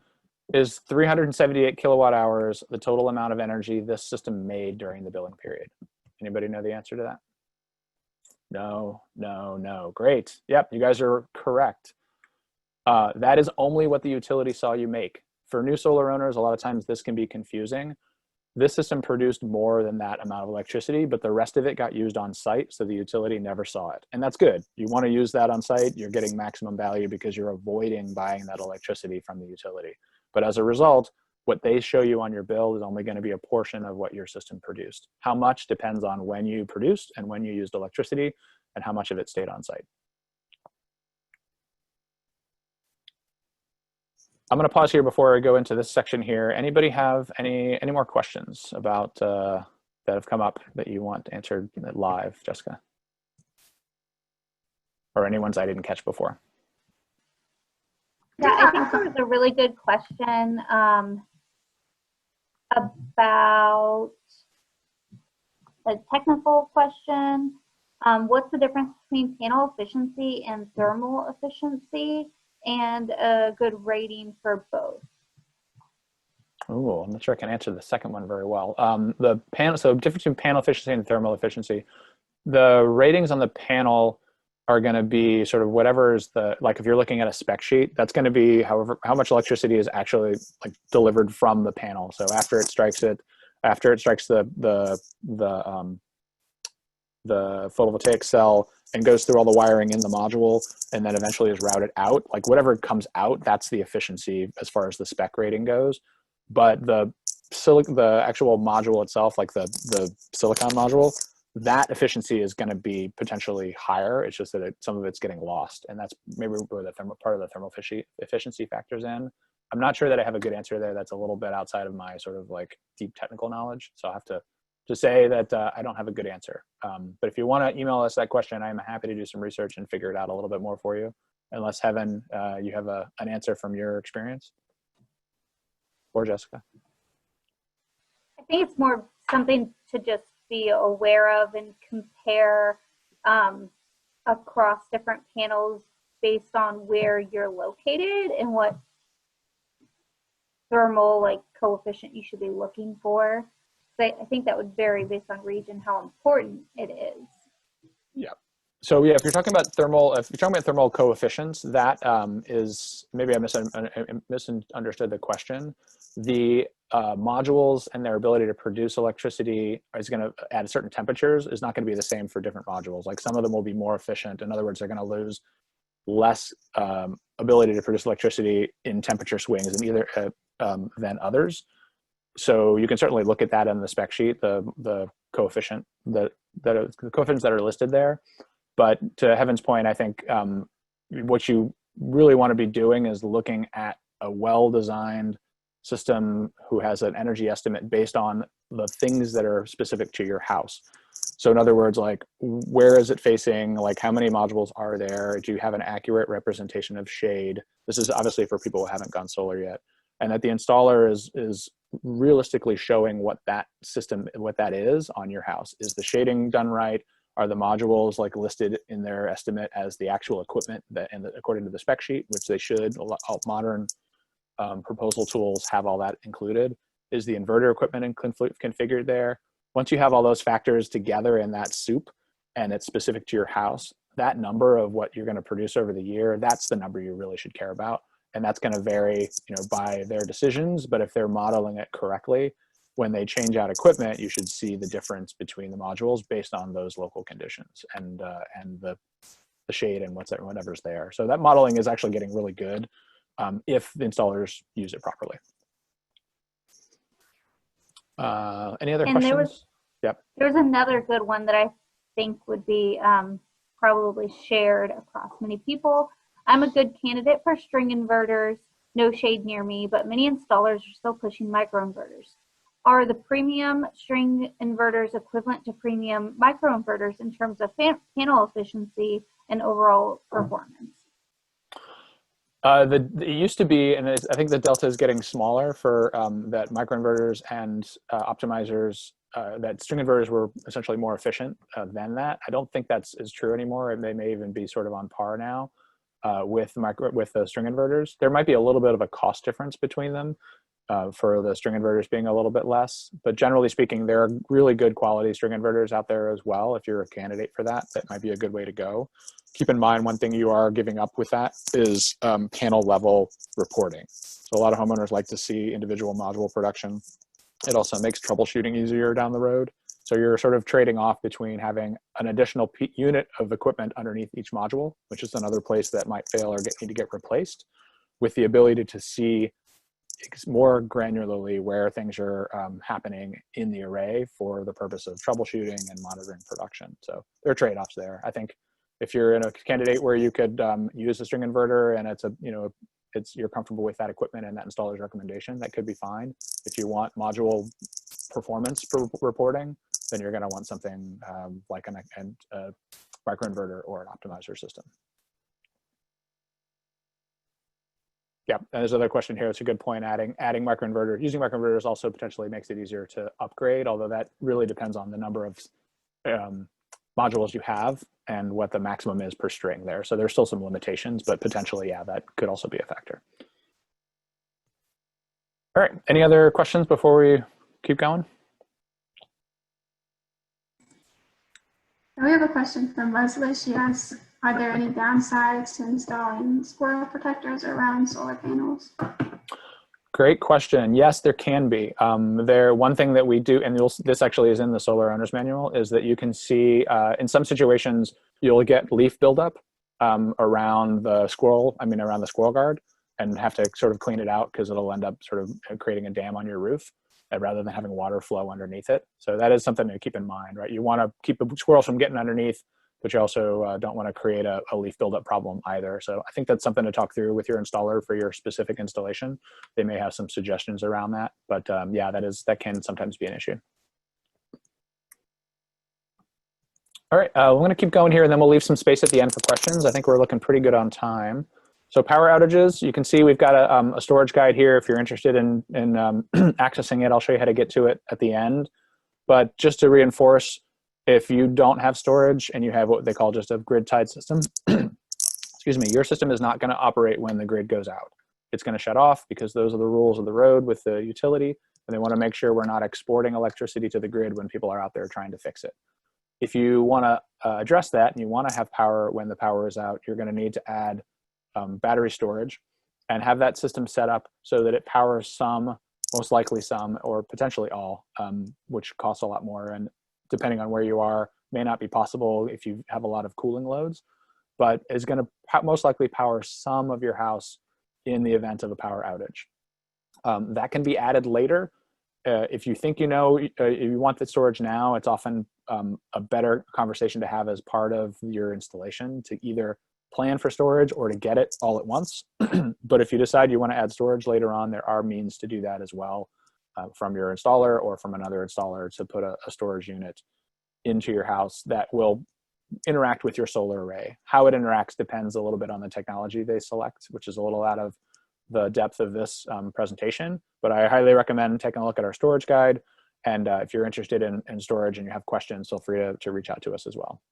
is 378 kilowatt hours the total amount of energy this system made during the billing period? Anybody know the answer to that? No, no, no. Great. Yep, you guys are correct. That is only what the utility saw you make. For new solar owners, a lot of times this can be confusing. This system produced more than that amount of electricity, but the rest of it got used on site, so the utility never saw it. And that's good. You want to use that on site. You're getting maximum value because you're avoiding buying that electricity from the utility. But as a result, what they show you on your bill is only going to be a portion of what your system produced. How much depends on when you produced and when you used electricity and how much of it stayed on site. I'm going to pause here before I go into this section here. Anybody have any more questions about that have come up that you want answered live, Jessica? Or any ones I didn't catch before?
Yeah, I think there was a really good question about a technical question. What's the difference between panel efficiency and thermal efficiency, and a good rating for both?
Oh, I'm not sure I can answer the second one very well. The panel, so difference between panel efficiency and thermal efficiency. The ratings on the panel are going to be sort of whatever is the, like if you're looking at a spec sheet, that's going to be however how much electricity is actually like delivered from the panel. So after it strikes the photovoltaic cell and goes through all the wiring in the module and then eventually is routed out, like whatever comes out, that's the efficiency as far as the spec rating goes. But the actual module itself, like the silicon module, that efficiency is going to be potentially higher. It's just that some of it's getting lost, and that's maybe where the part of the thermal efficiency factors in. I'm not sure that I have a good answer there. That's a little bit outside of my sort of like deep technical knowledge. So I'll have to say that I don't have a good answer. But if you want to email us that question, I'm happy to do some research and figure it out a little bit more for you. Unless Heaven, you have an answer from your experience, or Jessica.
I think it's more something to just be aware of and compare across different panels based on where you're located and what thermal like coefficient you should be looking for. So I think that would vary based on region how important it is.
Yeah. So yeah, if you're talking about thermal coefficients, that is, maybe I misunderstood the question. The modules and their ability to produce electricity is going to, at certain temperatures, is not going to be the same for different modules. Like some of them will be more efficient. In other words, they're going to lose less ability to produce electricity in temperature swings than others. So you can certainly look at that in the spec sheet, the coefficient the coefficients that are listed there. But to Heaven's point, I think what you really want to be doing is looking at a well-designed system who has an energy estimate based on the things that are specific to your house. So in other words, like where is it facing? Like how many modules are there? Do you have an accurate representation of shade? This is obviously for people who haven't gone solar yet. And that the installer is realistically showing what that system, what that is on your house. Is the shading done right? Are the modules like listed in their estimate as the actual equipment that, and according to the spec sheet, which they should? All modern proposal tools have all that included. Is the inverter equipment configured there? Once you have all those factors together in that soup and it's specific to your house, that number of what you're going to produce over the year, that's the number you really should care about. And that's going to vary, by their decisions. But if they're modeling it correctly, when they change out equipment, you should see the difference between the modules based on those local conditions and the shade and whatever's there. So that modeling is actually getting really good if the installers use it properly. Any other questions?
There was another good one that I think would be probably shared across many people. I'm a good candidate for string inverters, no shade near me, but many installers are still pushing microinverters. Are the premium string inverters equivalent to premium microinverters in terms of panel efficiency and overall performance?
It used to be, and I think the delta is getting smaller for that microinverters and optimizers, that string inverters were essentially more efficient than that. I don't think that's as true anymore. They may even be sort of on par now with the string inverters. There might be a little bit of a cost difference between them for the string inverters being a little bit less, but generally speaking, there are really good quality string inverters out there as well. If you're a candidate for that, that might be a good way to go. Keep in mind, one thing you are giving up with that is panel level reporting. So a lot of homeowners like to see individual module production. It also makes troubleshooting easier down the road. So you're sort of trading off between having an additional unit of equipment underneath each module, which is another place that might fail or need to get replaced, with the ability to see more granularly where things are happening in the array for the purpose of troubleshooting and monitoring production. So there are trade-offs there. I think if you're in a candidate where you could use a string inverter and you're comfortable with that equipment and that installer's recommendation, that could be fine. If you want module performance reporting, then you're going to want something like a microinverter or an optimizer system. Yeah, and there's another question here. It's a good point. Adding microinverters, using microinverters also potentially makes it easier to upgrade, although that really depends on the number of modules you have and what the maximum is per string there. So there's still some limitations, but potentially, yeah, that could also be a factor. All right, any other questions before we keep going?
We have a question from Leslie. She asks, are there any downsides to installing squirrel protectors around solar panels?
Great question. Yes, there can be. One thing that we do, and this actually is in the solar owner's manual, is that you can see in some situations you'll get leaf buildup around the squirrel guard, and have to sort of clean it out because it'll end up sort of creating a dam on your roof rather than having water flow underneath it. So that is something to keep in mind, right? You want to keep the squirrels from getting underneath, but you also don't want to create a leaf buildup problem either. So I think that's something to talk through with your installer for your specific installation. They may have some suggestions around that, but yeah, that can sometimes be an issue. All right, we're going to keep going here, and then we'll leave some space at the end for questions. I think we're looking pretty good on time. So power outages, you can see we've got a storage guide here. If you're interested in accessing it, I'll show you how to get to it at the end. But just to reinforce, if you don't have storage and you have what they call just a grid-tied system, excuse me, your system is not going to operate when the grid goes out. It's going to shut off because those are the rules of the road with the utility, and they want to make sure we're not exporting electricity to the grid when people are out there trying to fix it. If you want to address that and you want to have power when the power is out, you're going to need to add battery storage and have that system set up so that it powers some, most likely some, or potentially all, which costs a lot more. And depending on where you are, may not be possible if you have a lot of cooling loads, but is going to most likely power some of your house in the event of a power outage. That can be added later. If you think you want the storage now, it's often a better conversation to have as part of your installation to either plan for storage or to get it all at once. But if you decide you want to add storage later on, there are means to do that as well from your installer or from another installer to put a storage unit into your house that will interact with your solar array. How it interacts depends a little bit on the technology they select, which is a little out of the depth of this presentation, but I highly recommend taking a look at our storage guide. And if you're interested in storage and you have questions, feel free to reach out to us as well.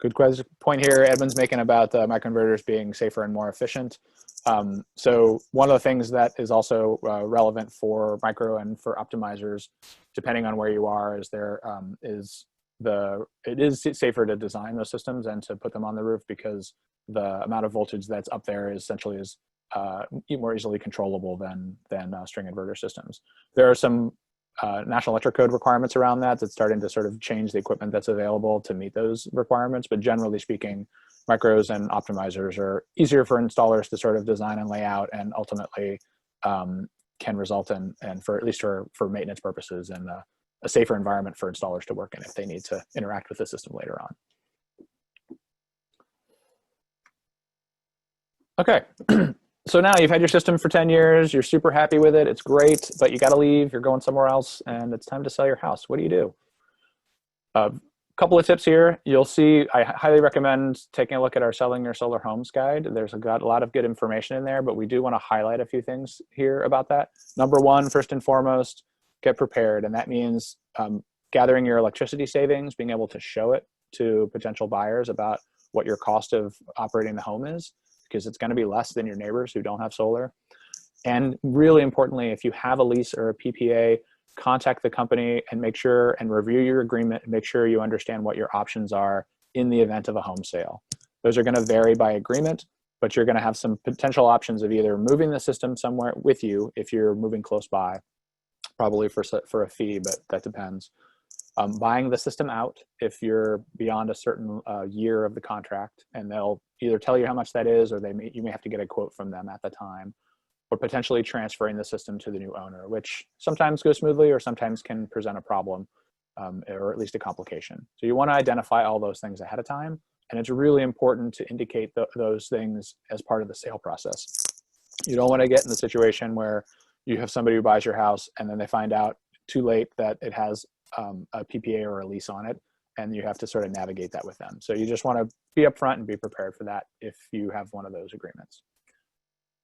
Good point here Edmund's making about microinverters being safer and more efficient. So one of the things that is also relevant for micro and for optimizers, depending on where you are, is it is safer to design those systems and to put them on the roof because the amount of voltage that's up there is essentially more easily controllable than string inverter systems. There are some National Electric Code requirements around that's starting to sort of change the equipment that's available to meet those requirements. But generally speaking, micros and optimizers are easier for installers to sort of design and lay out, and ultimately can result in, and for at least for maintenance purposes, and a safer environment for installers to work in if they need to interact with the system later on. Okay. So now you've had your system for 10 years, you're super happy with it, it's great, but you got to leave, you're going somewhere else, and it's time to sell your house. What do you do? A couple of tips here. You'll see, I highly recommend taking a look at our Selling Your Solar Homes guide. There's got a lot of good information in there, but we do want to highlight a few things here about that. Number one, first and foremost, get prepared. And that means gathering your electricity savings, being able to show it to potential buyers about what your cost of operating the home is, because it's going to be less than your neighbors who don't have solar. And really importantly, if you have a lease or a PPA, contact the company and make sure and review your agreement and make sure you understand what your options are in the event of a home sale. Those are going to vary by agreement, but you're going to have some potential options of either moving the system somewhere with you if you're moving close by, probably for a fee, but that depends. Buying the system out if you're beyond a certain year of the contract, and they'll either tell you how much that is, or you may have to get a quote from them at the time, or potentially transferring the system to the new owner, which sometimes goes smoothly or sometimes can present a problem or at least a complication. So you want to identify all those things ahead of time, and it's really important to indicate those things as part of the sale process. You don't want to get in the situation where you have somebody who buys your house and then they find out too late that it has a PPA or a lease on it, and you have to sort of navigate that with them. So you just want to be upfront and be prepared for that if you have one of those agreements.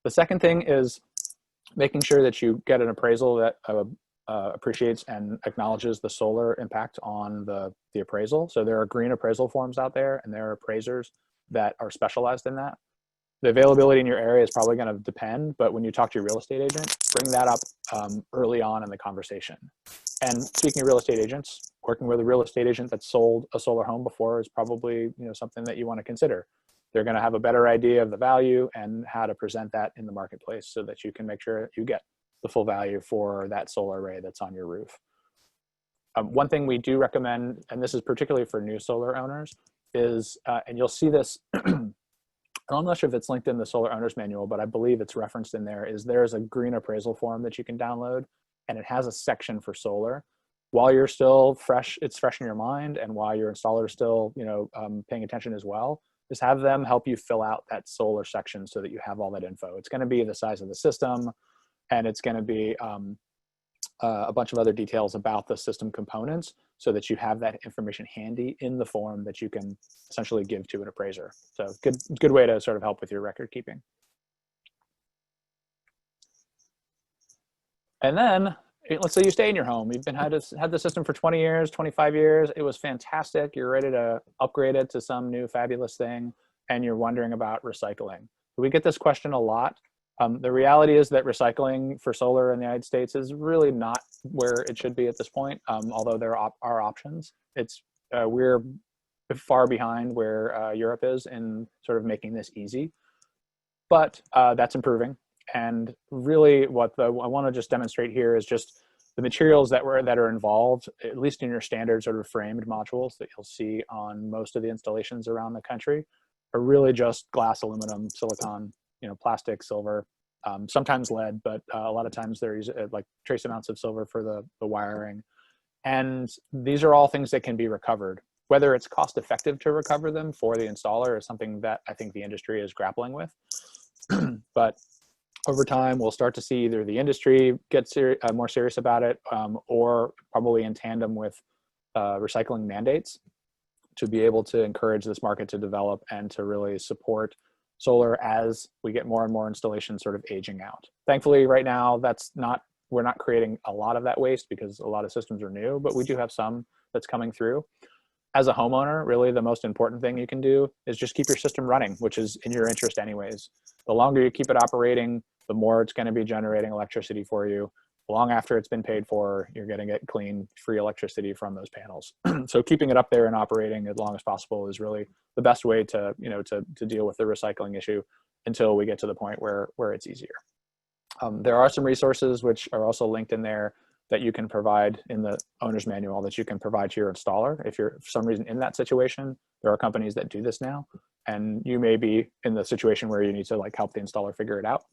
The second thing is making sure that you get an appraisal that appreciates and acknowledges the solar impact on the appraisal. So there are green appraisal forms out there, and there are appraisers that are specialized in that. The availability in your area is probably going to depend, but when you talk to your real estate agent, bring that up early on in the conversation. And speaking of real estate agents, working with a real estate agent that's sold a solar home before is probably something that you want to consider. They're going to have a better idea of the value and how to present that in the marketplace so that you can make sure you get the full value for that solar array that's on your roof. One thing we do recommend, and this is particularly for new solar owners, is, and you'll see this, I'm not sure if it's linked in the Solar Owners Manual, but I believe it's referenced in there, is there's a green appraisal form that you can download, and it has a section for solar. While you're still fresh, it's fresh in your mind, and while your installer is still paying attention as well, is have them help you fill out that solar section so that you have all that info. It's going to be the size of the system, and it's going to be a bunch of other details about the system components so that you have that information handy in the form that you can essentially give to an appraiser. So good way to sort of help with your record keeping. And then let's say you stay in your home. You've had the system for 20 years, 25 years. It was fantastic. You're ready to upgrade it to some new fabulous thing, and you're wondering about recycling. We get this question a lot. The reality is that recycling for solar in the United States is really not where it should be at this point, although there are options. We're far behind where Europe is in sort of making this easy, but that's improving. And really what I want to just demonstrate here is just the materials that are involved, at least in your standard sort of framed modules that you'll see on most of the installations around the country, are really just glass, aluminum, silicon, plastic, silver, sometimes lead, but a lot of times there's like trace amounts of silver for the wiring. And these are all things that can be recovered. Whether it's cost effective to recover them for the installer is something that I think the industry is grappling with. But over time, we'll start to see either the industry get more serious about it, or probably in tandem with recycling mandates to be able to encourage this market to develop and to really support solar as we get more and more installations sort of aging out. Thankfully, right now, we're not creating a lot of that waste because a lot of systems are new, but we do have some that's coming through. As a homeowner, really the most important thing you can do is just keep your system running, which is in your interest anyways. The longer you keep it operating, the more it's going to be generating electricity for you. Long after it's been paid for, you're going to get clean, free electricity from those panels. So keeping it up there and operating as long as possible is really the best way to deal with the recycling issue until we get to the point where it's easier. There are some resources which are also linked in there that you can provide in the owner's manual that you can provide to your installer. If you're for some reason in that situation, there are companies that do this now, and you may be in the situation where you need to help the installer figure it out.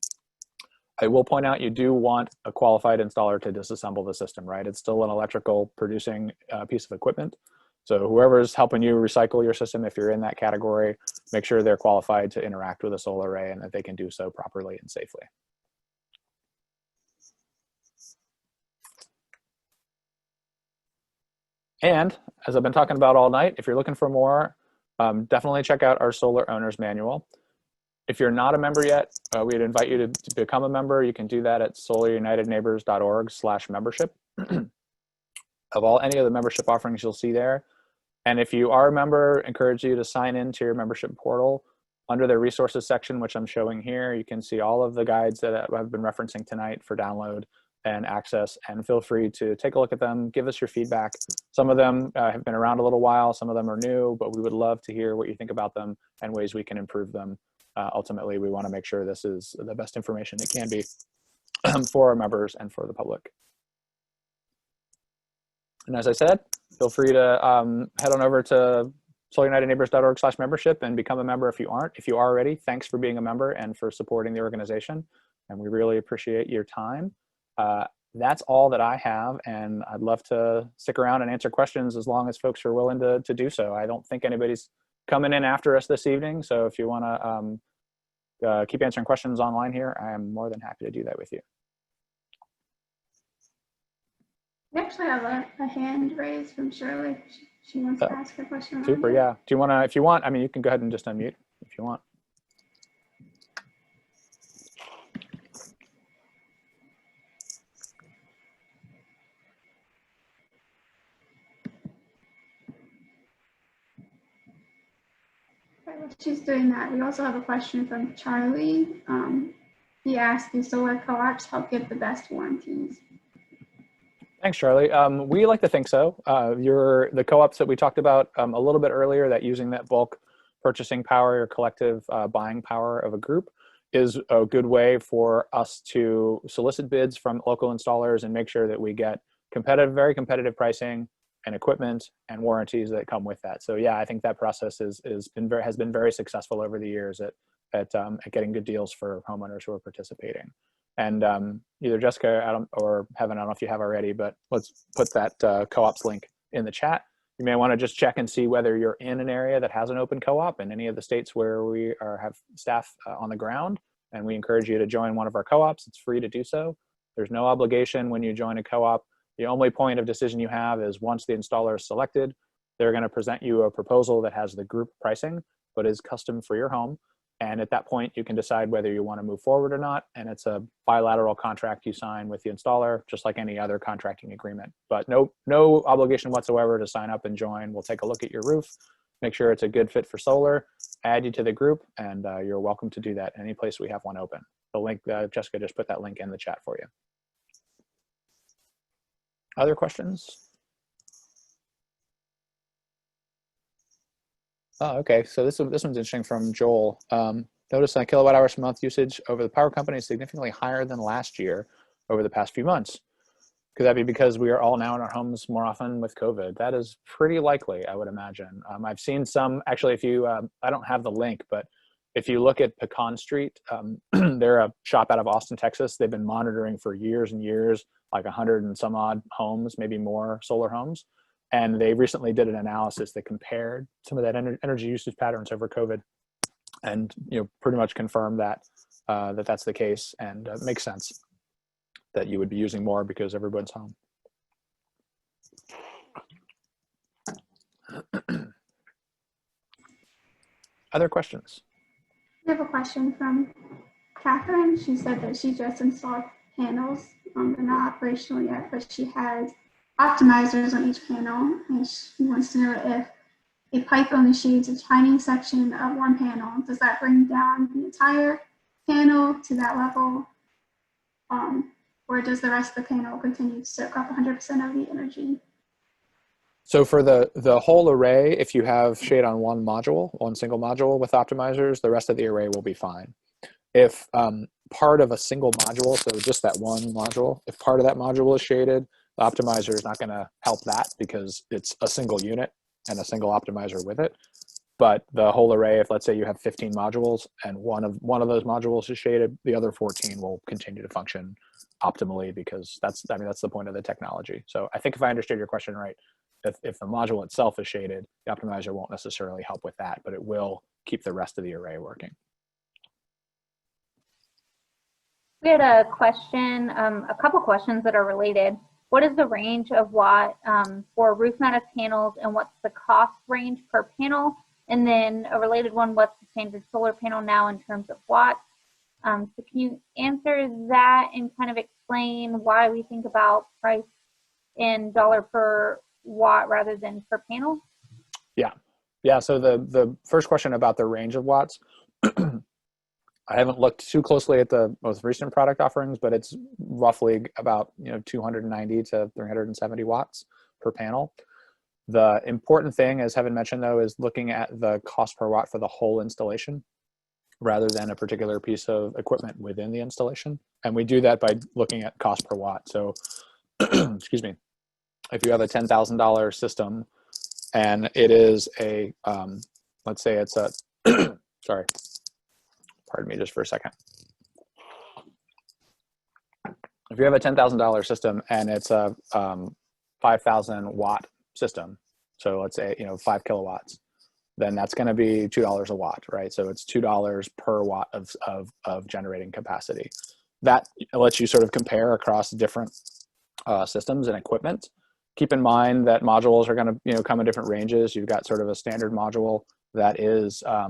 I will point out you do want a qualified installer to disassemble the system, right? It's still an electrical producing piece of equipment. So whoever's helping you recycle your system, if you're in that category, make sure they're qualified to interact with a solar array and that they can do so properly and safely. And as I've been talking about all night, if you're looking for more, definitely check out our Solar Owners Manual. If you're not a member yet, we'd invite you to become a member. You can do that at solarunitedneighbors.org/membership. Of any of the membership offerings you'll see there. And if you are a member, encourage you to sign into your membership portal. Under the resources section, which I'm showing here, you can see all of the guides that I've been referencing tonight for download and access, and feel free to take a look at them, give us your feedback. Some of them have been around a little while, some of them are new, but we would love to hear what you think about them and ways we can improve them. Ultimately, we want to make sure this is the best information it can be for our members and for the public. And as I said, feel free to head on over to solarunitedneighbors.org/membership and become a member if you aren't. If you are already, thanks for being a member and for supporting the organization. And we really appreciate your time. That's all that I have, and I'd love to stick around and answer questions as long as folks are willing to do so. I don't think anybody's coming in after us this evening, so if you want to keep answering questions online here, I am more than happy to do that with you.
We actually have a hand raised from Shirley. She wants to ask her question. around
Super,
it.
yeah. Do you want to, if you want, I mean, you can go ahead and just unmute if you want.
Okay, while she's doing that, we also have a question from Charlie. He asked, do solar co-ops help give the best warranties?
Thanks, Charlie. We like to think so. The co-ops that we talked about a little bit earlier, that using that bulk purchasing power or collective buying power of a group is a good way for us to solicit bids from local installers and make sure that we get competitive, very competitive pricing and equipment and warranties that come with that. So yeah, I think that process has been very successful over the years at getting good deals for homeowners who are participating. And either Jessica, Adam, or Heaven, I don't know if you have already, but let's put that co-ops link in the chat. You may want to just check and see whether you're in an area that has an open co-op in any of the states where we have staff on the ground. And we encourage you to join one of our co-ops. It's free to do so. There's no obligation when you join a co-op. The only point of decision you have is once the installer is selected, they're going to present you a proposal that has the group pricing, but is custom for your home. And at that point, you can decide whether you want to move forward or not. And it's a bilateral contract you sign with the installer, just like any other contracting agreement. But no obligation whatsoever to sign up and join. We'll take a look at your roof, make sure it's a good fit for solar, add you to the group, and you're welcome to do that any place we have one open. The link, Jessica just put that link in the chat for you. Other questions? Oh, okay. So this one's interesting from Joel. Notice that kilowatt hours per month usage over the power company is significantly higher than last year over the past few months. Could that be because we are all now in our homes more often with COVID? That is pretty likely, I would imagine. I've seen some, actually, if you, I don't have the link, but if you look at Pecan Street, they're a shop out of Austin, Texas. They've been monitoring for years and years, like 100 and some odd homes, maybe more solar homes. And they recently did an analysis that compared some of that energy usage patterns over COVID, and pretty much confirmed that that's the case, and it makes sense that you would be using more because everyone's home. Other questions?
We have a question from Catherine. She said that she just installed panels. They're not operational yet, but she has optimizers on each panel, and she wants to know if a pipe only shades a tiny section of one panel. Does that bring down the entire panel to that level? Or does the rest of the panel continue to soak up 100% of the energy?
So for the whole array, if you have shade on one single module with optimizers, the rest of the array will be fine. If part of a single module, so just that one module, if part of that module is shaded, the optimizer is not going to help that because it's a single unit and a single optimizer with it. But the whole array, if let's say you have 15 modules and one of those modules is shaded, the other 14 will continue to function optimally, because that's the point of the technology. So I think if I understood your question right, if the module itself is shaded, the optimizer won't necessarily help with that, but it will keep the rest of the array working.
We had a question, a couple questions that are related. What is the range of watt for roof mounted panels, and what's the cost range per panel? And then a related one, what's the standard solar panel now in terms of watts? So can you answer that and kind of explain why we think about price in dollar per watt rather than per panel?
Yeah. So the first question about the range of watts, I haven't looked too closely at the most recent product offerings, but it's roughly about 290 to 370 watts per panel. The important thing, as Heaven mentioned, though, is looking at the cost per watt for the whole installation rather than a particular piece of equipment within the installation. And we do that by looking at cost per watt. So, excuse me, if you have a $10,000 system and it is a, let's say it's a, sorry, pardon me just for a second. If you have a $10,000 system and it's a 5,000 watt system, so let's say 5 kilowatts, then that's going to be $2 a watt, right? So it's $2 per watt of generating capacity. That lets you sort of compare across different systems and equipment keep in mind that modules are going to come in different ranges. You've got sort of a standard module that is there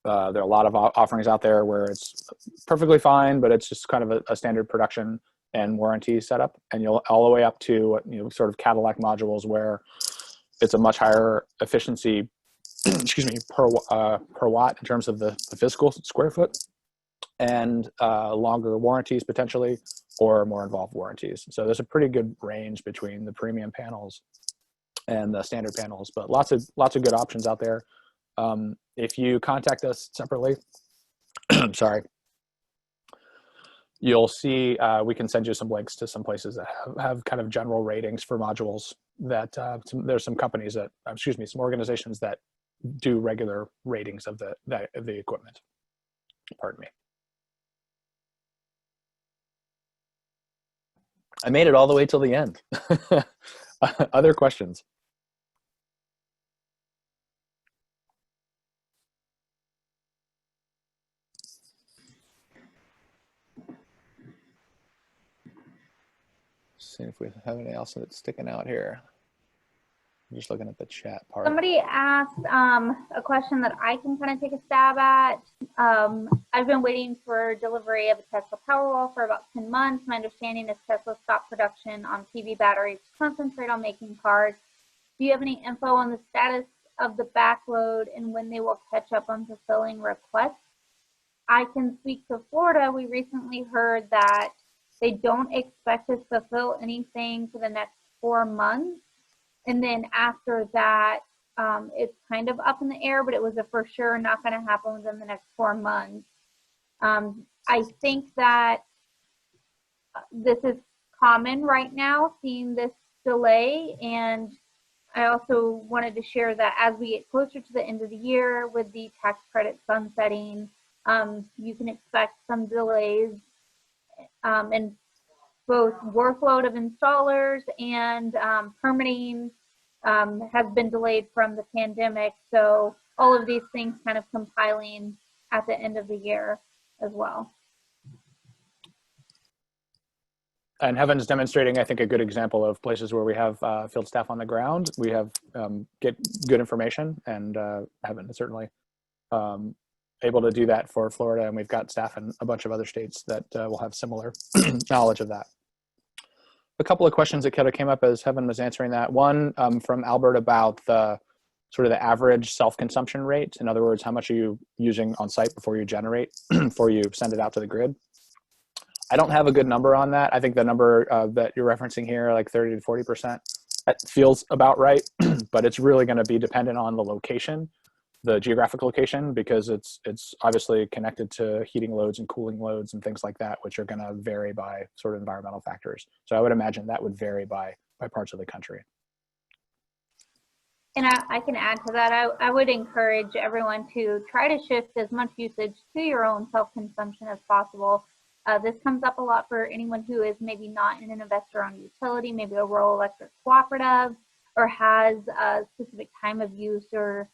are a lot of offerings out there where it's perfectly fine, but it's just kind of a standard production and warranty setup, and you'll all the way up to sort of Cadillac modules where it's a much higher efficiency excuse me per watt in terms of the physical square foot, and longer warranties potentially, or more involved warranties. So there's a pretty good range between the premium panels and the standard panels, but lots of good options out there. If you contact us separately, sorry, you'll see we can send you some links to some places that have kind of general ratings for modules that there's some companies that, some organizations that do regular ratings of the equipment. Pardon me. I made it all the way till the end. Other questions? See if we have anything else that's sticking out here. I'm just looking at the chat part.
Somebody asked a question that I can kind of take a stab at. I've been waiting for delivery of a Tesla Powerwall for about 10 months. My understanding is Tesla stopped production on PV batteries to concentrate on making cars. Do you have any info on the status of the backload and when they will catch up on fulfilling requests? I can speak to Florida. We recently heard that they don't expect to fulfill anything for the next 4 months. And then after that, it's kind of up in the air, but it was a for sure not going to happen within the next 4 months. I think that this is common right now, seeing this delay. And I also wanted to share that as we get closer to the end of the year with the tax credit sunsetting, you can expect some delays in both workload of installers and permitting has been delayed from the pandemic. So all of these things kind of compiling at the end of the year as well.
And Heaven's demonstrating, I think, a good example of places where we have field staff on the ground. We have get good information, and Heaven is certainly able to do that for Florida, and we've got staff in a bunch of other states that will have similar knowledge of that. A couple of questions that kind of came up as Heaven was answering that. One from Albert about the sort of the average self-consumption rate. In other words, how much are you using on site before you generate, before you send it out to the grid? I don't have a good number on that. I think the number that you're referencing here, like 30 to 40%, that feels about right, but it's really going to be dependent on the location, the geographic location, because it's obviously connected to heating loads and cooling loads and things like that, which are going to vary by sort of environmental factors. So I would imagine that would vary by parts of the country.
And I can add to that. I would encourage everyone to try to shift as much usage to your own self-consumption as possible. This comes up a lot for anyone who is maybe not an investor-owned utility, maybe a rural electric cooperative, or has a specific time of use or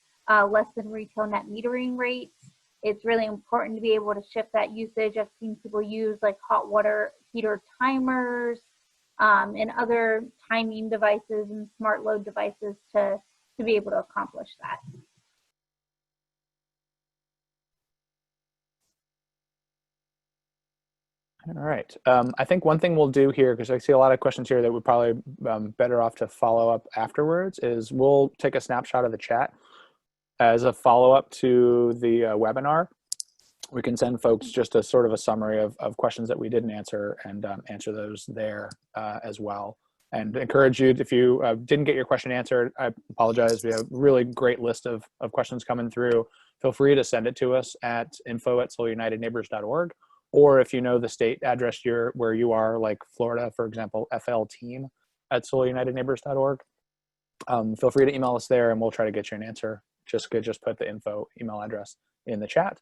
less than retail net metering rates. It's really important to be able to shift that usage. I've seen people use like hot water heater timers and other timing devices and smart load devices to be able to accomplish that.
All right. I think one thing we'll do here, because I see a lot of questions here that would probably better off to follow up afterwards, is we'll take a snapshot of the chat as a follow-up to the webinar. We can send folks just a sort of a summary of questions that we didn't answer and answer those there as well. And encourage you, if you didn't get your question answered, I apologize. We have a really great list of questions coming through. Feel free to send it to us at info@solarunitedneighbors.org. Or if you know the state address where you are, like Florida, for example, flteam@solarunitedneighbors.org. Feel free to email us there and we'll try to get you an answer. Just put the info email address in the chat.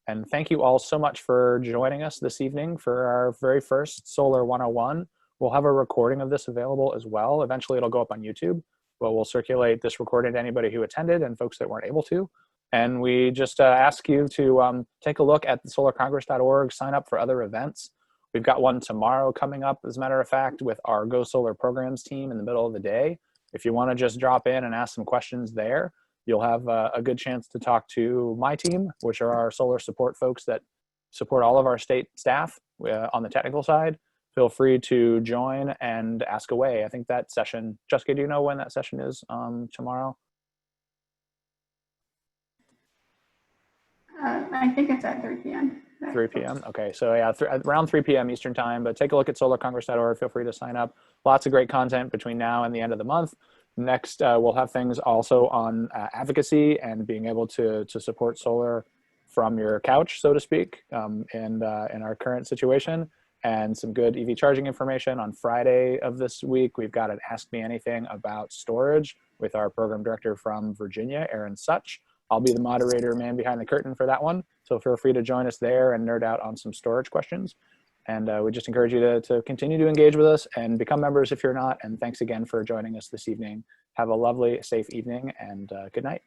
And thank you all so much for joining us this evening for our very first Solar 101. We'll have a recording of this available as well. Eventually it'll go up on YouTube, but we'll circulate this recording to anybody who attended and folks that weren't able to. And we just ask you to take a look at solarcongress.org, sign up for other events. We've got one tomorrow coming up, as a matter of fact, with our Go Solar Programs team in the middle of the day. If you want to just drop in and ask some questions there, you'll have a good chance to talk to my team, which are our solar support folks that support all of our state staff on the technical side. Feel free to join and ask away. I think that session, Jessica, do you know when that session is tomorrow?
I think it's at 3 p.m.
3 p.m. Okay, so yeah, around 3 p.m. Eastern time, but take a look at solarcongress.org. Feel free to sign up. Lots of great content between now and the end of the month. Next, we'll have things also on advocacy and being able to support solar from your couch, so to speak, in our current situation, and some good EV charging information. On Friday of this week, we've got an Ask Me Anything about storage with our program director from Virginia, Aaron Such. I'll be the moderator, man behind the curtain for that one. So feel free to join us there and nerd out on some storage questions. And we just encourage you to continue to engage with us and become members if you're not. And thanks again for joining us this evening. Have a lovely, safe evening, and good night.